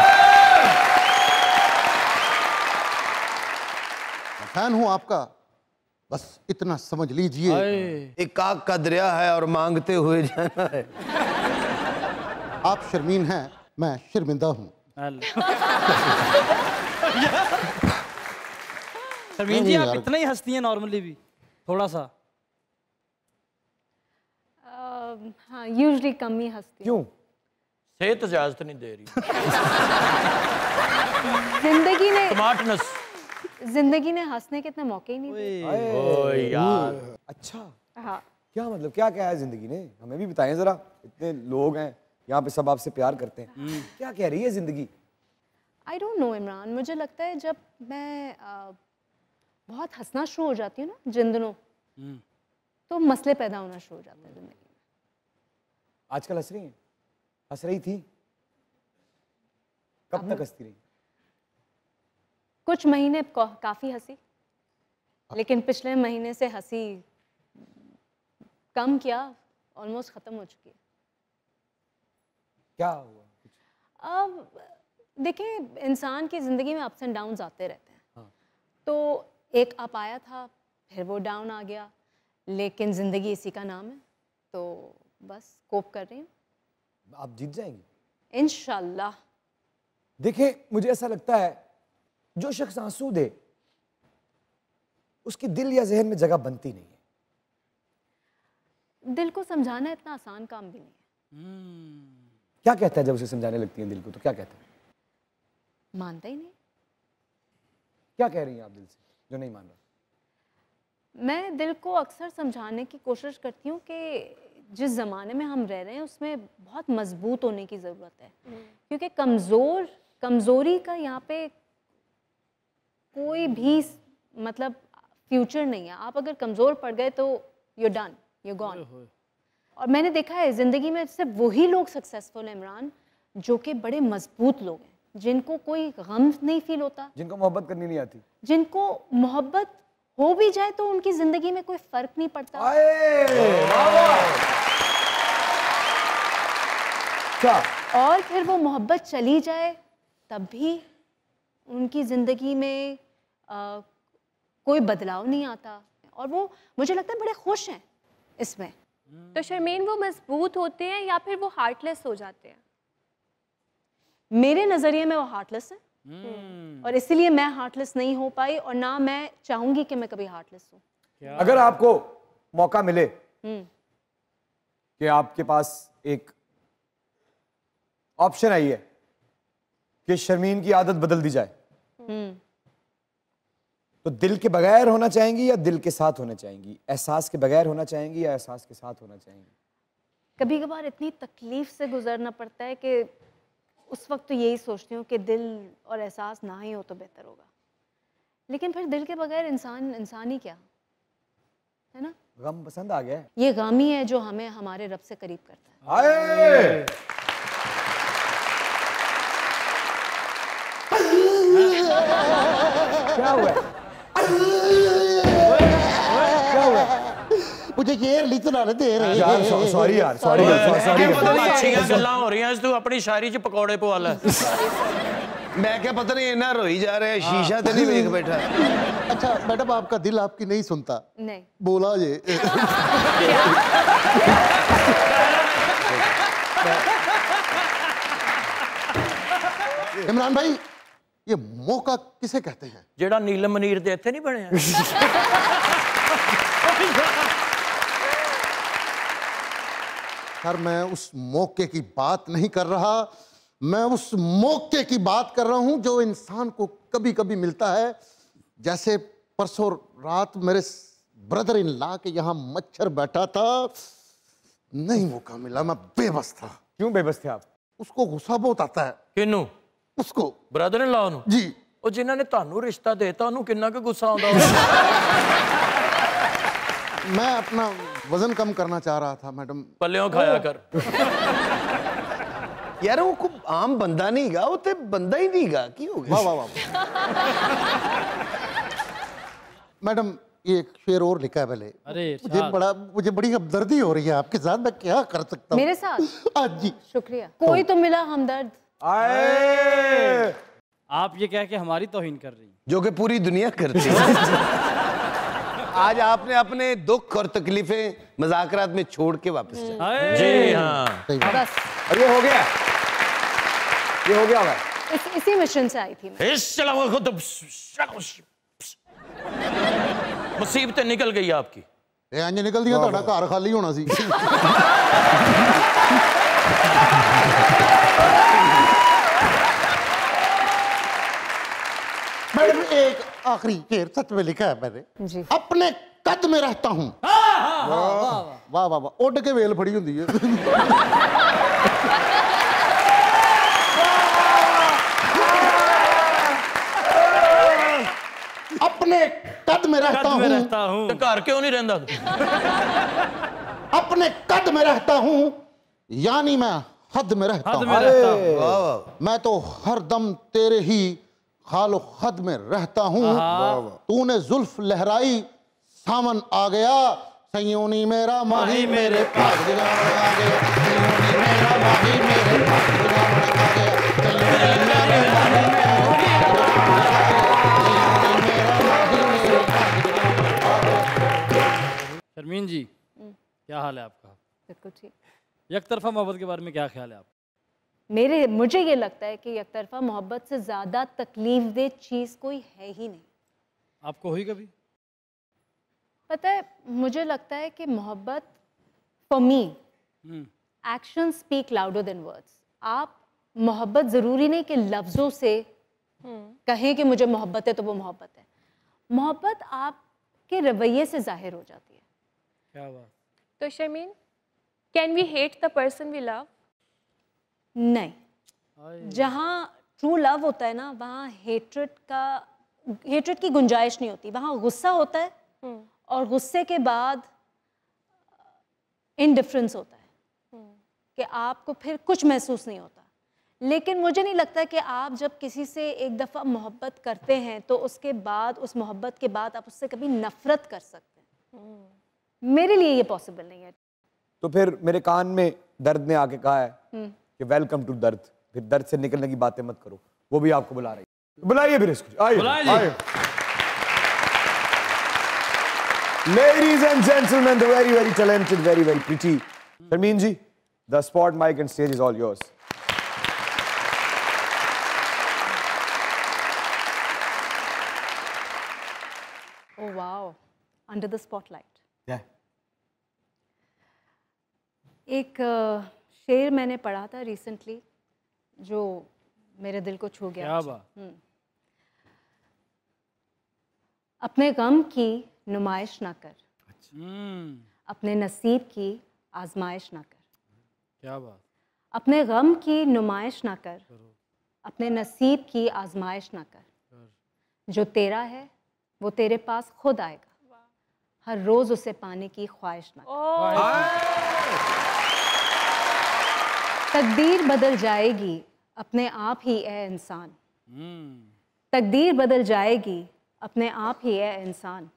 Speaker 3: फैन हूं आपका, बस इतना समझ लीजिए।
Speaker 8: एक काक का दरिया है और मांगते हुए जाना है।
Speaker 3: आप शर्मीन हैं, मैं शर्मिंदा हूं।
Speaker 6: शर्मीन जी, आप इतना ही हंसती हैं नॉर्मली भी? थोड़ा सा।
Speaker 7: हाँ, यूजुअली कम ही हंसती हूँ।
Speaker 1: क्यों?
Speaker 4: सेहत इजाजत नहीं दे रही।
Speaker 7: जिंदगी ने हंसने के इतने मौके ही नहीं दिए।
Speaker 4: ओए यार।
Speaker 1: अच्छा,
Speaker 7: हाँ।
Speaker 1: क्या मतलब, क्या क्या है जिंदगी ने? हमें भी बताएं जरा। इतने लोग हैं यहाँ पे, सब आपसे प्यार करते हैं। क्या कह रही है जिंदगी?
Speaker 7: आई डोंट नो इमरान, मुझे लगता है जब मैं बहुत हंसना शुरू हो जाती हूँ ना जिन दिनों, तो मसले पैदा होना शुरू हो जाते हैं जिंदगी में।
Speaker 1: आजकल हंस रही हैं? हंस रही थी? कब तक हंसती रही?
Speaker 7: कुछ महीने काफी हंसी, लेकिन पिछले महीने से हंसी कम क्या, ऑलमोस्ट खत्म हो चुकी है।
Speaker 1: क्या हुआ?
Speaker 7: अब देखिए, इंसान की ज़िंदगी में अप्स एंड डाउन्स आते रहते हैं।
Speaker 1: हाँ।
Speaker 7: तो एक अप आया था, फिर वो डाउन आ गया, लेकिन ज़िंदगी इसी का नाम है, तो बस कोप कर रही हूँ।
Speaker 1: आप जीत जाएंगी
Speaker 7: इंशाल्लाह।
Speaker 1: देखिए, मुझे ऐसा लगता है जो शख्स आंसू दे, उसकी दिल या जहन में जगह बनती नहीं है।
Speaker 7: दिल को समझाना इतना आसान काम भी नहीं है।
Speaker 1: क्या कहता है जब उसे समझाने लगती है दिल को, तो क्या कहता है?
Speaker 7: मानता ही नहीं।
Speaker 1: क्या कह रही हैं आप दिल से जो नहीं मान रहा?
Speaker 7: मैं दिल को अक्सर समझाने की कोशिश करती हूँ कि जिस ज़माने में हम रह रहे हैं उसमें बहुत मजबूत होने की ज़रूरत है, क्योंकि कमज़ोरी का यहाँ पे कोई भी मतलब फ्यूचर नहीं है। आप अगर कमज़ोर पड़ गए तो यू डन, यू गॉन। और मैंने देखा है ज़िंदगी में सिर्फ वही लोग सक्सेसफुल हैं इमरान, जो कि बड़े मजबूत लोग हैं, जिनको कोई गम नहीं फील होता,
Speaker 1: जिनको मोहब्बत करनी नहीं आती,
Speaker 7: जिनको मोहब्बत हो भी जाए तो उनकी जिंदगी में कोई फर्क नहीं पड़ता। और फिर वो मोहब्बत चली जाए तब भी उनकी जिंदगी में कोई बदलाव नहीं आता और वो मुझे लगता है बड़े खुश हैं इसमें।
Speaker 2: तो शर्मीन वो मजबूत होते हैं या फिर वो हार्टलेस हो जाते हैं?
Speaker 7: मेरे नजरिए में वो हार्टलेस हैं और इसीलिए मैं हार्टलेस नहीं हो पाई और ना मैं चाहूंगी कि मैं कभी हार्टलेस हूँ।
Speaker 1: अगर आपको मौका मिले कि आपके पास एक ऑप्शन आई है कि शर्मीन की आदत बदल दी जाए, तो दिल के बगैर होना चाहेंगी या दिल के साथ होना चाहेंगी? एहसास के बगैर होना चाहेंगी या एहसास के साथ होना चाहेंगी?
Speaker 7: कभी कभार इतनी तकलीफ से गुजरना पड़ता है कि उस वक्त तो यही सोचती हूँ कि दिल और एहसास ना ही हो तो बेहतर होगा, लेकिन फिर दिल के बगैर इंसान ही क्या है ना।
Speaker 1: गम पसंद आ गया है।
Speaker 7: ये गम ही है जो हमें हमारे रब से करीब करता है।
Speaker 1: आए! क्या हुआ? क्या हुआ?
Speaker 3: मुझे ये नहीं सुनाने दे रहे
Speaker 1: यार सॉरी यार, सॉरी
Speaker 4: अच्छियां गल्लां हो रही हैं, तू अपनी शायरी च पकौड़े पवा ले।
Speaker 8: मैं क्या पता नहीं इन्ना रोई जा रहा है, शीशा तो नहीं देख बैठा।
Speaker 3: अच्छा मैडम, आपका दिल आपकी नहीं सुनता?
Speaker 7: नहीं
Speaker 3: बोला ये इमरान भाई, ये मौका किसे कहते हैं?
Speaker 4: जेड़ा नीलम मनीर दे इत्थे नहीं बनया।
Speaker 3: सर मैं उस मौके की बात नहीं कर रहा, मैं उस मौके की बात कर रहा हूं जो इंसान को कभी कभी मिलता है। जैसे परसों रात मेरे ब्रदर इन लॉ के यहाँ मच्छर बैठा था, नहीं मौका मिला, मैं बेबस था।
Speaker 1: क्यों बेबस थे आप?
Speaker 3: उसको गुस्सा बहुत आता है।
Speaker 4: किनू?
Speaker 3: उसको।
Speaker 4: ब्रदर इन लॉ नु?
Speaker 3: जी।
Speaker 4: ਉਹ ਜਿਨ੍ਹਾਂ ਨੇ ਤੁਹਾਨੂੰ ਰਿਸ਼ਤਾ ਦੇਤਾ ਉਹਨੂੰ ਕਿੰਨਾ ਕੁ ਗੁੱਸਾ ਆਉਂਦਾ ਹੋਵੇ?
Speaker 3: मैं अपना वजन कम करना चाह रहा था मैडम।
Speaker 4: पल्लियों खाया कर।
Speaker 8: यार वो कोई आम बंदा नहीं गा, वो ते बंदा ही नहीं गा, की हो गया?
Speaker 3: वाह वाह वाह। मैडम ये एक शेर और लिखा है पहले।
Speaker 6: अरे
Speaker 3: मुझे बड़ी हमदर्दी हो रही है आपके साथ, मैं क्या कर सकता हूँ?
Speaker 7: मेरे साथ?
Speaker 3: आज जी
Speaker 7: शुक्रिया, कोई तो मिला हमदर्द।
Speaker 1: आए!
Speaker 6: आप ये कह के हमारी तौहीन कर रही हैं,
Speaker 8: जो कि पूरी दुनिया करती है। आज आपने अपने दुख और तकलीफें मजाकरात में छोड़ के वापस जाए।
Speaker 4: जी हाँ,
Speaker 7: बस
Speaker 1: और ये हो गया, ये हो गया।
Speaker 7: इसी मिशन से आई थी मैं।
Speaker 4: मुसीबतें निकल गई आपकी।
Speaker 3: इंज निकल दिया, ਤੁਹਾਡਾ ਘਰ खाली होना सी। मैडम एक आखिरी शेर सच में लिखा है मैंने
Speaker 7: जी।
Speaker 3: अपने कद में रहता हूँ। वाह वाह वाह, उड़ के वेल फड़ी होंदी है। अपने कद में रहता हूँ।
Speaker 4: तो घर क्यों नहीं रहता?
Speaker 3: अपने कद में रहता हूँ, यानी मैं हद में रहता हूँ। मैं तो हर दम तेरे ही खालो खद में रहता हूँ। तूने जुल्फ लहराई, सावन आ गया, सयोनी मेरा माही मेरे पास आ गया, सयोनी मेरा माही मेरे पास आ गया, सयोनी मेरा माही
Speaker 6: शर्मीन जी क्या हाल है आपका?
Speaker 7: बिल्कुल ठीक।
Speaker 6: यकतरफा मोहब्बत के बारे में क्या ख्याल है आपका?
Speaker 7: मुझे ये लगता है कि एकतरफा मोहब्बत से ज़्यादा तकलीफ दे चीज़ कोई है ही नहीं।
Speaker 6: आपको हुई कभी?
Speaker 7: पता है, मुझे लगता है कि मोहब्बत for me action speak louder than words. आप मोहब्बत ज़रूरी नहीं कि लफ्ज़ों से कहें कि मुझे मोहब्बत है तो वो मोहब्बत है। मोहब्बत आपके रवैये से जाहिर हो जाती है।
Speaker 6: क्या बात।
Speaker 2: तो Sharmeen, can we hate the person we love?
Speaker 7: नहीं, जहाँ ट्रू लव होता है ना, वहाँ हेट्रेड की गुंजाइश नहीं होती। वहाँ गुस्सा होता है और गुस्से के बाद इनडिफरेंस होता है कि आपको फिर कुछ महसूस नहीं होता। लेकिन मुझे नहीं लगता कि आप जब किसी से एक दफ़ा मोहब्बत करते हैं तो उसके बाद, उस मोहब्बत के बाद आप उससे कभी नफरत कर सकते हैं। मेरे लिए ये पॉसिबल नहीं है।
Speaker 1: तो फिर मेरे कान में दर्द ने आके कहा है कि वेलकम टू दर्द, फिर दर्द से निकलने की बातें मत करो। वो भी आपको बुला रही है, बुलाइए फिर इसको। आइए Ladies and gentlemen, the very, very talented, very, very pretty Sharmeen ji, the spot, mic and stage is all yours.
Speaker 7: Oh wow, under the spotlight.
Speaker 1: Yeah.
Speaker 7: एक शेर मैंने पढ़ा था रिसेंटली जो मेरे दिल को छू गया।
Speaker 6: क्या बात।
Speaker 7: अपने गम की नुमाइश ना कर, अपने नसीब की आजमाइश ना कर।
Speaker 6: क्या बात।
Speaker 7: अपने गम की नुमाइश ना कर, अपने नसीब की आजमाइश ना कर। जो तेरा है वो तेरे पास खुद आएगा, हर रोज उसे पाने की ख्वाहिश ना कर। तकदीर बदल जाएगी अपने आप ही ए इंसान, तकदीर बदल जाएगी अपने आप ही ए इंसान।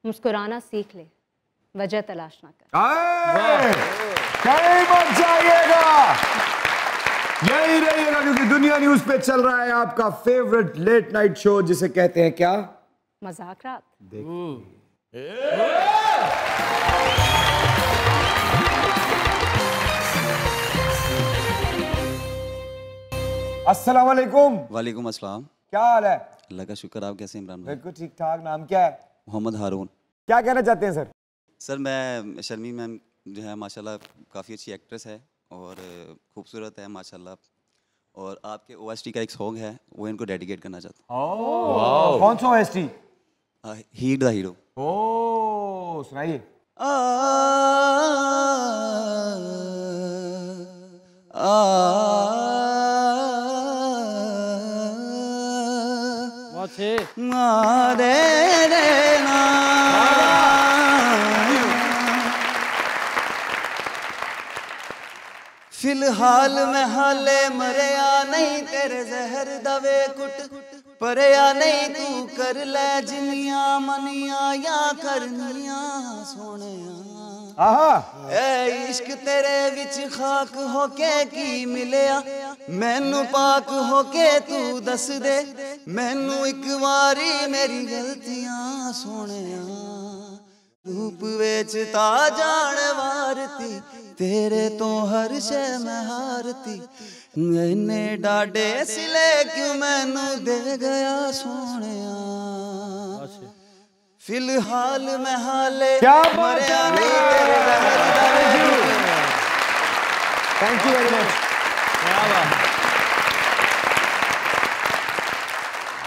Speaker 7: मुस्कुराना सीख ले, वजह तलाश ना कर।
Speaker 1: कहीं मत जाइएगा, यही रहिएगा क्योंकि दुनिया न्यूज पे चल रहा है आपका फेवरेट लेट नाइट शो जिसे कहते हैं क्या?
Speaker 7: मजाक रात।
Speaker 1: अस्सलाम वालेकुम।
Speaker 9: वालेकुम अस्सलाम।
Speaker 1: क्या हाल है?
Speaker 9: अल्लाह का शुक्र, आप कैसे इमरान भाई?
Speaker 1: बिल्कुल ठीक ठाक। नाम क्या है?
Speaker 9: मोहम्मद हारून।
Speaker 1: क्या कहना चाहते हैं सर?
Speaker 9: सर मैं शर्मी मैम जो है माशाल्लाह काफ़ी अच्छी एक्ट्रेस है और खूबसूरत है माशाल्लाह, और आपके OST का एक सॉन्ग है वो इनको डेडिकेट करना चाहता
Speaker 1: हूँ। कौन सा OST?
Speaker 9: Heat the hero.
Speaker 1: Oh सुनाइए।
Speaker 9: फिलहाल मैं हाले मरिया नहीं, तेरे जहर दवे कुट परया नहीं, तू कर ले जिनिया मनिया या करनिया सोनिया। ए इश्क तेरे विच खाक होके की मिलिया, मैनू पाक होके तू दस दे, मैनू एक वारी मेरी गलतियां सोनिया। रूप वेच ता जान वारती, तेरे तो हर शे मैं हारती, इन्ने डाडे सिले क्यों मैनू दे गया सोनिया। फिलहाल मैं हाले मरिया नहीं, तेरे
Speaker 1: थैंक यू वेरी मच।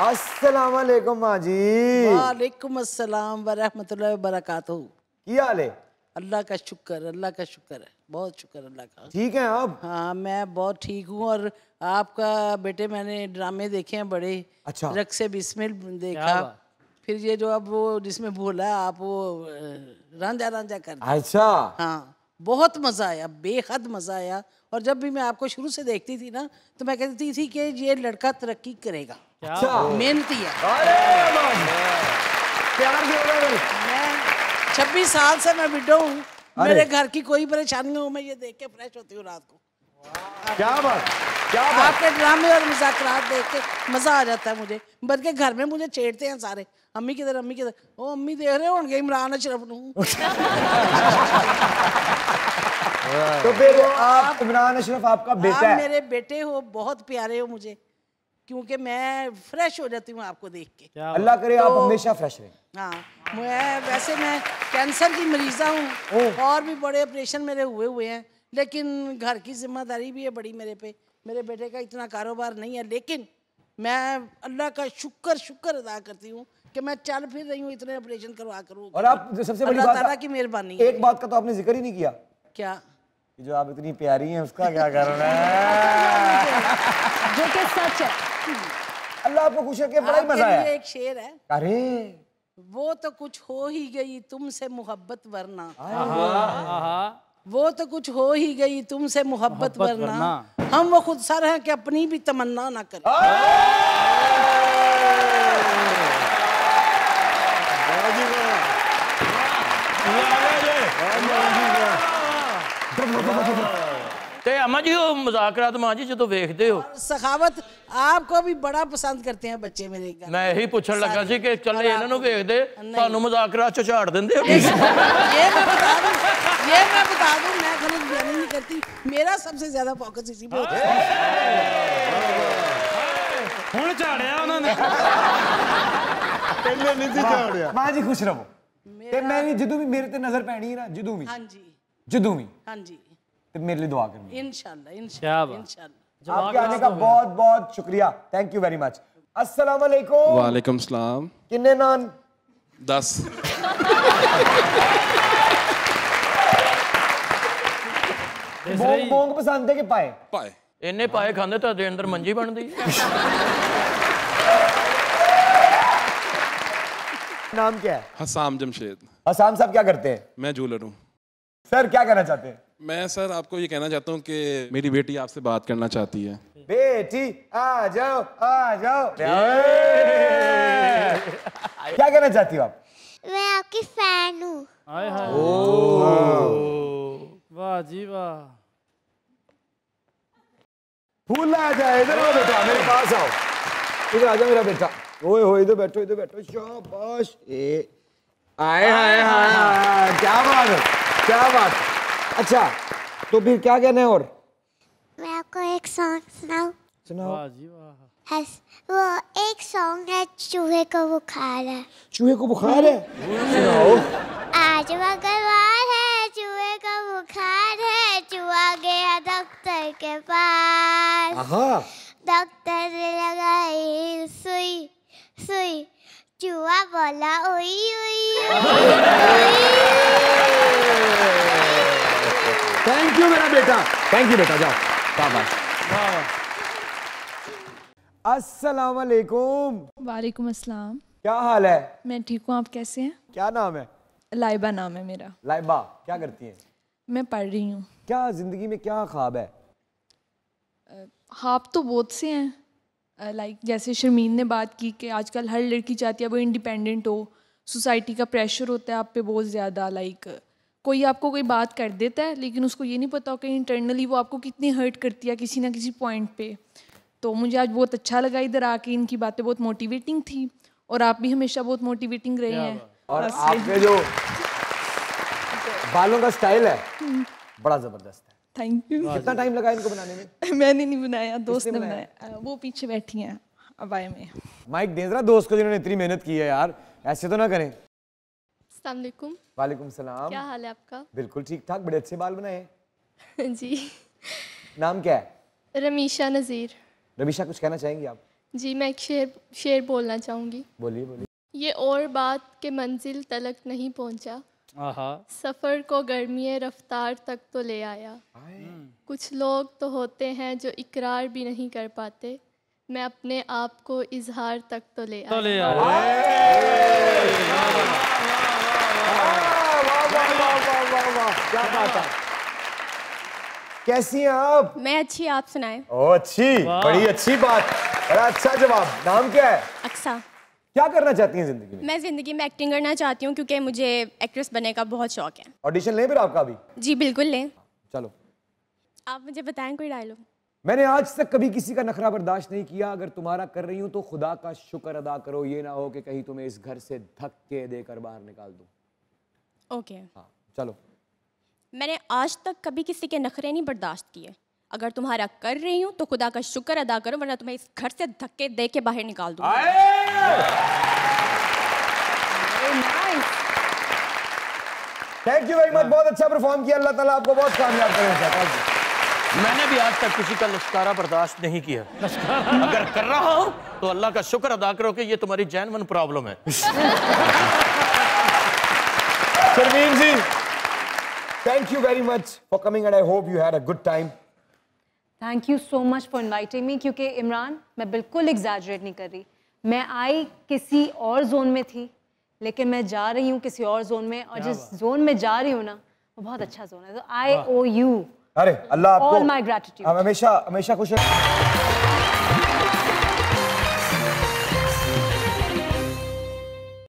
Speaker 1: अस्सलाम वालेकुम माँ जी।
Speaker 10: वालेकुम अस्सलाम व रहमतुल्लाहि व बरकातहू।
Speaker 1: क्या हाल है?
Speaker 10: अल्लाह का शुक्र, अल्लाह का शुक्र है, बहुत शुक्र अल्लाह का।
Speaker 1: ठीक है आप?
Speaker 10: हाँ मैं बहुत ठीक हूँ। और आपका बेटे मैंने ड्रामे देखे हैं बड़े।
Speaker 1: अच्छा।
Speaker 10: रक से बिस्मिल देखा, फिर ये जो अब वो जिसमें भूला आप वो रांझा रांझा कर।
Speaker 1: अच्छा।
Speaker 10: हाँ बहुत मज़ा आया, बेहद मज़ा आया। और जब भी मैं आपको शुरू से देखती थी ना तो मैं कहती थी कि ये लड़का तरक्की करेगा, मेहनती है। मैं 26 साल से मैं विडो हूँ, मेरे घर की कोई परेशानी हो मैं ये देख के फ्रेश होती हूँ रात को।
Speaker 1: क्या बात, क्या बात।
Speaker 10: आपके ड्रामे और मुज़ाकरात देख के मज़ा आ जाता है मुझे। बल्कि घर में मुझे छेड़ते हैं सारे, अम्मी किधर, अम्मी किधर। ओ अम्मी देख रहे होंगे इमरान अशरफ नूं।
Speaker 1: तो फिर आप इमरान अशरफ आपका बेटा है?
Speaker 10: मेरे बेटे हो, बहुत प्यारे हो मुझे, क्योंकि मैं फ्रेश हो जाती हूँ आपको देख के।
Speaker 1: अल्लाह करे आप हमेशा फ्रेश रहें।
Speaker 10: हाँ मैं कैंसर की मरीज़ा हूँ और भी बड़े ऑपरेशन मेरे हुए हैं, लेकिन घर की जिम्मेदारी भी है बड़ी मेरे पे। मेरे बेटे का इतना कारोबार नहीं है, लेकिन मैं अल्लाह का शुक्र अदा करती हूँ कि मैं चल फिर रही हूँ, इतने ऑपरेशन करवा करूँ।
Speaker 1: और आप सबसे बड़ी बात,
Speaker 10: अल्लाह की मेहरबानी।
Speaker 1: एक बात का तो आपने जिक्र ही नहीं किया।
Speaker 10: क्या?
Speaker 1: जो आप इतनी प्यारी हैं उसका क्या करना है?
Speaker 7: जो कि सच है।
Speaker 1: अल्लाह आपको खुश करके बड़ा ही मजा आया।
Speaker 10: एक शेर है,
Speaker 1: अरे
Speaker 10: वो तो कुछ हो ही गई तुमसे मोहब्बत वरना, वो तो कुछ हो ही गई तुमसे मोहब्बत वरना हम वो खुद सर हैं कि अपनी भी तमन्ना ना करें।
Speaker 4: ਤੇ ਅਮਾ ਜੀ ਉਹ ਮੁਜ਼ਾਕਰਾਤ ਮਾਂ ਜੀ ਜਦੋਂ ਵੇਖਦੇ ਹੋ
Speaker 10: सखावत आपको भी बड़ा पसंद करते हैं बच्चे मेरे घर।
Speaker 4: ਮੈਂ ਇਹੀ ਪੁੱਛਣ ਲੱਗਾ ਸੀ ਕਿ ਚੱਲੇ ਇਹਨਾਂ ਨੂੰ ਵੇਖਦੇ ਤੁਹਾਨੂੰ ਮੁਜ਼ਾਕਰਾਤ ਚ ਝਾੜ ਦਿੰਦੇ ਹੋ
Speaker 10: ये मैं बता दूं मैं गलत बयानी नहीं करती, मेरा सबसे ज्यादा फोकस इसी पे होता है।
Speaker 6: ਹੁਣ ਝਾੜਿਆ ਉਹਨਾਂ ਨੇ
Speaker 3: पहले नहीं थी झाड़िया।
Speaker 1: मां जी खुश रहो ते मैं भी जदों भी मेरे ते नजर पैनी है ना जदों भी
Speaker 10: हाँ जी
Speaker 1: जदों भी
Speaker 10: हाँ जी
Speaker 1: ते मेरे लिए दुआ करनी
Speaker 10: इंशाल्लाह
Speaker 6: क्या
Speaker 10: इंशाल्लाह
Speaker 6: बात।
Speaker 10: इंशाल्लाह।
Speaker 1: आपके आने का बहुत बहुत शुक्रिया, थैंक यू वेरी मच। अस्सलाम वालेकुम।
Speaker 11: वालेकुम सलाम।
Speaker 1: किन्ने नान?
Speaker 11: 10।
Speaker 1: बोंग बोंग पसंद है कि पाए?
Speaker 11: पाए।
Speaker 4: ਇੰਨੇ ਪਾਏ ਖਾਂਦੇ ਤੁਹਾਡੇ ਅੰਦਰ ਮੰਜੀ ਬਣਦੀ ਹੈ।
Speaker 1: नाम क्या है?
Speaker 11: हसाम जमशेद।
Speaker 1: हसाम साहब क्या करते हैं?
Speaker 11: मैं जूलर हूँ।
Speaker 1: सर क्या कहना चाहते हैं?
Speaker 11: मैं सर आपको ये कहना चाहता हूँ कि मेरी बेटी आपसे बात करना चाहती है।
Speaker 1: बेटी आ जाओ आ जाओ। क्या कहना चाहती हो आप?
Speaker 12: मैं आपकी फैन हूँ।
Speaker 6: वाह जी वाह।
Speaker 1: फूल आ जाए, इधर आओ बेटा, मेरे पास आओ, इधर आ जाओ मेरा बेटा। ओए हो इधर बैठो शाबाश। आए हाय हाय क्या बात है क्या बात। अच्छा तो फिर क्या कहना है? और
Speaker 12: मैं आपको एक सॉन्ग सुनाऊं?
Speaker 1: सुनाओ।
Speaker 6: वाह जी वाह।
Speaker 12: वो एक सॉन्ग है चूहे को बुखार है।
Speaker 1: चूहे को बुखार है? सुनाओ।
Speaker 12: आज मंगलवार है चूहे को बुखार है, चूहा गया डॉक्टर के पास। डॉक्टर ने लगाई सुई सुई, चूहा बोला उई उई।
Speaker 1: थैंक यू मेरा बेटा, थैंक यू बेटा, जाओ शाबाश। अस्सलाम वालेकुम।
Speaker 13: वालेकुम अस्सलाम।
Speaker 1: क्या हाल है?
Speaker 13: मैं ठीक हूँ, आप कैसे हैं?
Speaker 1: क्या नाम है?
Speaker 13: लाइबा नाम है मेरा।
Speaker 1: लाइबा क्या करती हैं?
Speaker 13: मैं पढ़ रही हूँ।
Speaker 1: क्या जिंदगी में क्या ख्वाब है?
Speaker 13: ख्वाब तो बहुत से हैं, लाइक जैसे शर्मीन ने बात की कि आजकल हर लड़की चाहती है वो इंडिपेंडेंट हो, सोसाइटी का प्रेशर होता है आप पे बहुत ज़्यादा, लाइक कोई आपको कोई बात कर देता है लेकिन उसको ये नहीं पता कि इंटरनली वो आपको कितनी हर्ट करती है किसी ना किसी पॉइंट पे। तो मुझे आज बहुत अच्छा लगा इधर आके, इनकी बातें बहुत मोटिवेटिंग थी और आप भी हमेशा बहुत मोटिवेटिंग रहे हैं।
Speaker 1: और आपके जो बालों का स्टाइल है बड़ा जबरदस्त है।
Speaker 13: Thank you.
Speaker 1: कितना टाइम लगा इनको बनाने में?
Speaker 13: मैंने नहीं बनाया, दोस्त ने बनाया। वो पीछे बैठी हैं अबाए में।
Speaker 1: माइक दे जरा दोस्त को जिन्होंने इतनी मेहनत की है यार, ऐसे तो ना करें।
Speaker 2: अस्सलाम वालेकुम।
Speaker 1: वालेकुम सलाम।
Speaker 2: क्या हाल है आपका?
Speaker 1: बिल्कुल ठीक ठाक, बड़े अच्छे बाल बनाए हैं।
Speaker 2: जी।
Speaker 1: नाम क्या है?
Speaker 2: रमीशा नज़ीर।
Speaker 1: रमीशा कुछ कहना चाहेंगी आप?
Speaker 2: जी मैं एक शेर बोलना चाहूँगी।
Speaker 1: बोलिए बोलिए।
Speaker 2: ये और बात के मंजिल तलक नहीं पहुँचा, सफ़र को गर्मी रफ्तार तक तो ले आया। कुछ लोग तो होते हैं जो इकरार भी नहीं कर पाते, मैं अपने आप को इजहार तक तो ले आया।
Speaker 1: क्या बात है। कैसी हैं आप?
Speaker 14: मैं अच्छी, आप सुनाएं।
Speaker 1: ओ अच्छी, बड़ी अच्छी बात, बड़ा अच्छा जवाब। नाम क्या है?
Speaker 14: अक्सा।
Speaker 1: क्या करना चाहती हैं जिंदगी में?
Speaker 14: मैं जिंदगी में एक्टिंग करना चाहती हूँ क्योंकि मुझे एक्ट्रेस बनने का बहुत शौक है।
Speaker 1: ऑडिशन लें फिर आपका भी?
Speaker 14: जी बिल्कुल लें।
Speaker 1: चलो
Speaker 14: आप मुझे बताएं कोई डायलॉग।
Speaker 1: मैंने आज तक कभी किसी का नखरा बर्दाश्त नहीं किया, अगर तुम्हारा कर रही हूँ तो खुदा का शुक्र अदा करो, ये ना हो कि कहीं तुम्हें इस घर से धक्के देकर बाहर निकाल दूं।
Speaker 14: ओके।
Speaker 1: हाँ चलो।
Speaker 14: मैंने आज तक कभी किसी के नखरे नहीं बर्दाश्त किए, अगर तुम्हारा कर रही हूँ तो खुदा का शुक्र अदा करो वरना तुम्हें इस घर से धक्के दे के बाहर निकाल दूँ।
Speaker 1: थैंक यू वेरी मच, बहुत अच्छा परफॉर्म किया, अल्लाह ताला आपको बहुत कामयाब करे।
Speaker 4: मैंने भी आज तक किसी का लश्कारा बर्दाश्त नहीं किया, अगर कर रहा हूँ तो अल्लाह का शुक्र अदा करो कि ये तुम्हारी जेन्युइन प्रॉब्लम है।
Speaker 1: शर्मीन जी, thank you very much for coming and I hope you had a good time.
Speaker 7: Thank you so much for inviting me, क्योंकि इमरान मैं बिल्कुल एग्जैजरेट नहीं कर रही, मैं आई किसी और जोन में थी लेकिन मैं जा रही हूँ किसी और जोन में, और जिस जोन में जा रही हूँ ना वो बहुत अच्छा जोन है। तो I owe you
Speaker 1: अरे अल्लाह आपको
Speaker 7: all my gratitude।
Speaker 1: हमेशा हमेशा खुश रहे।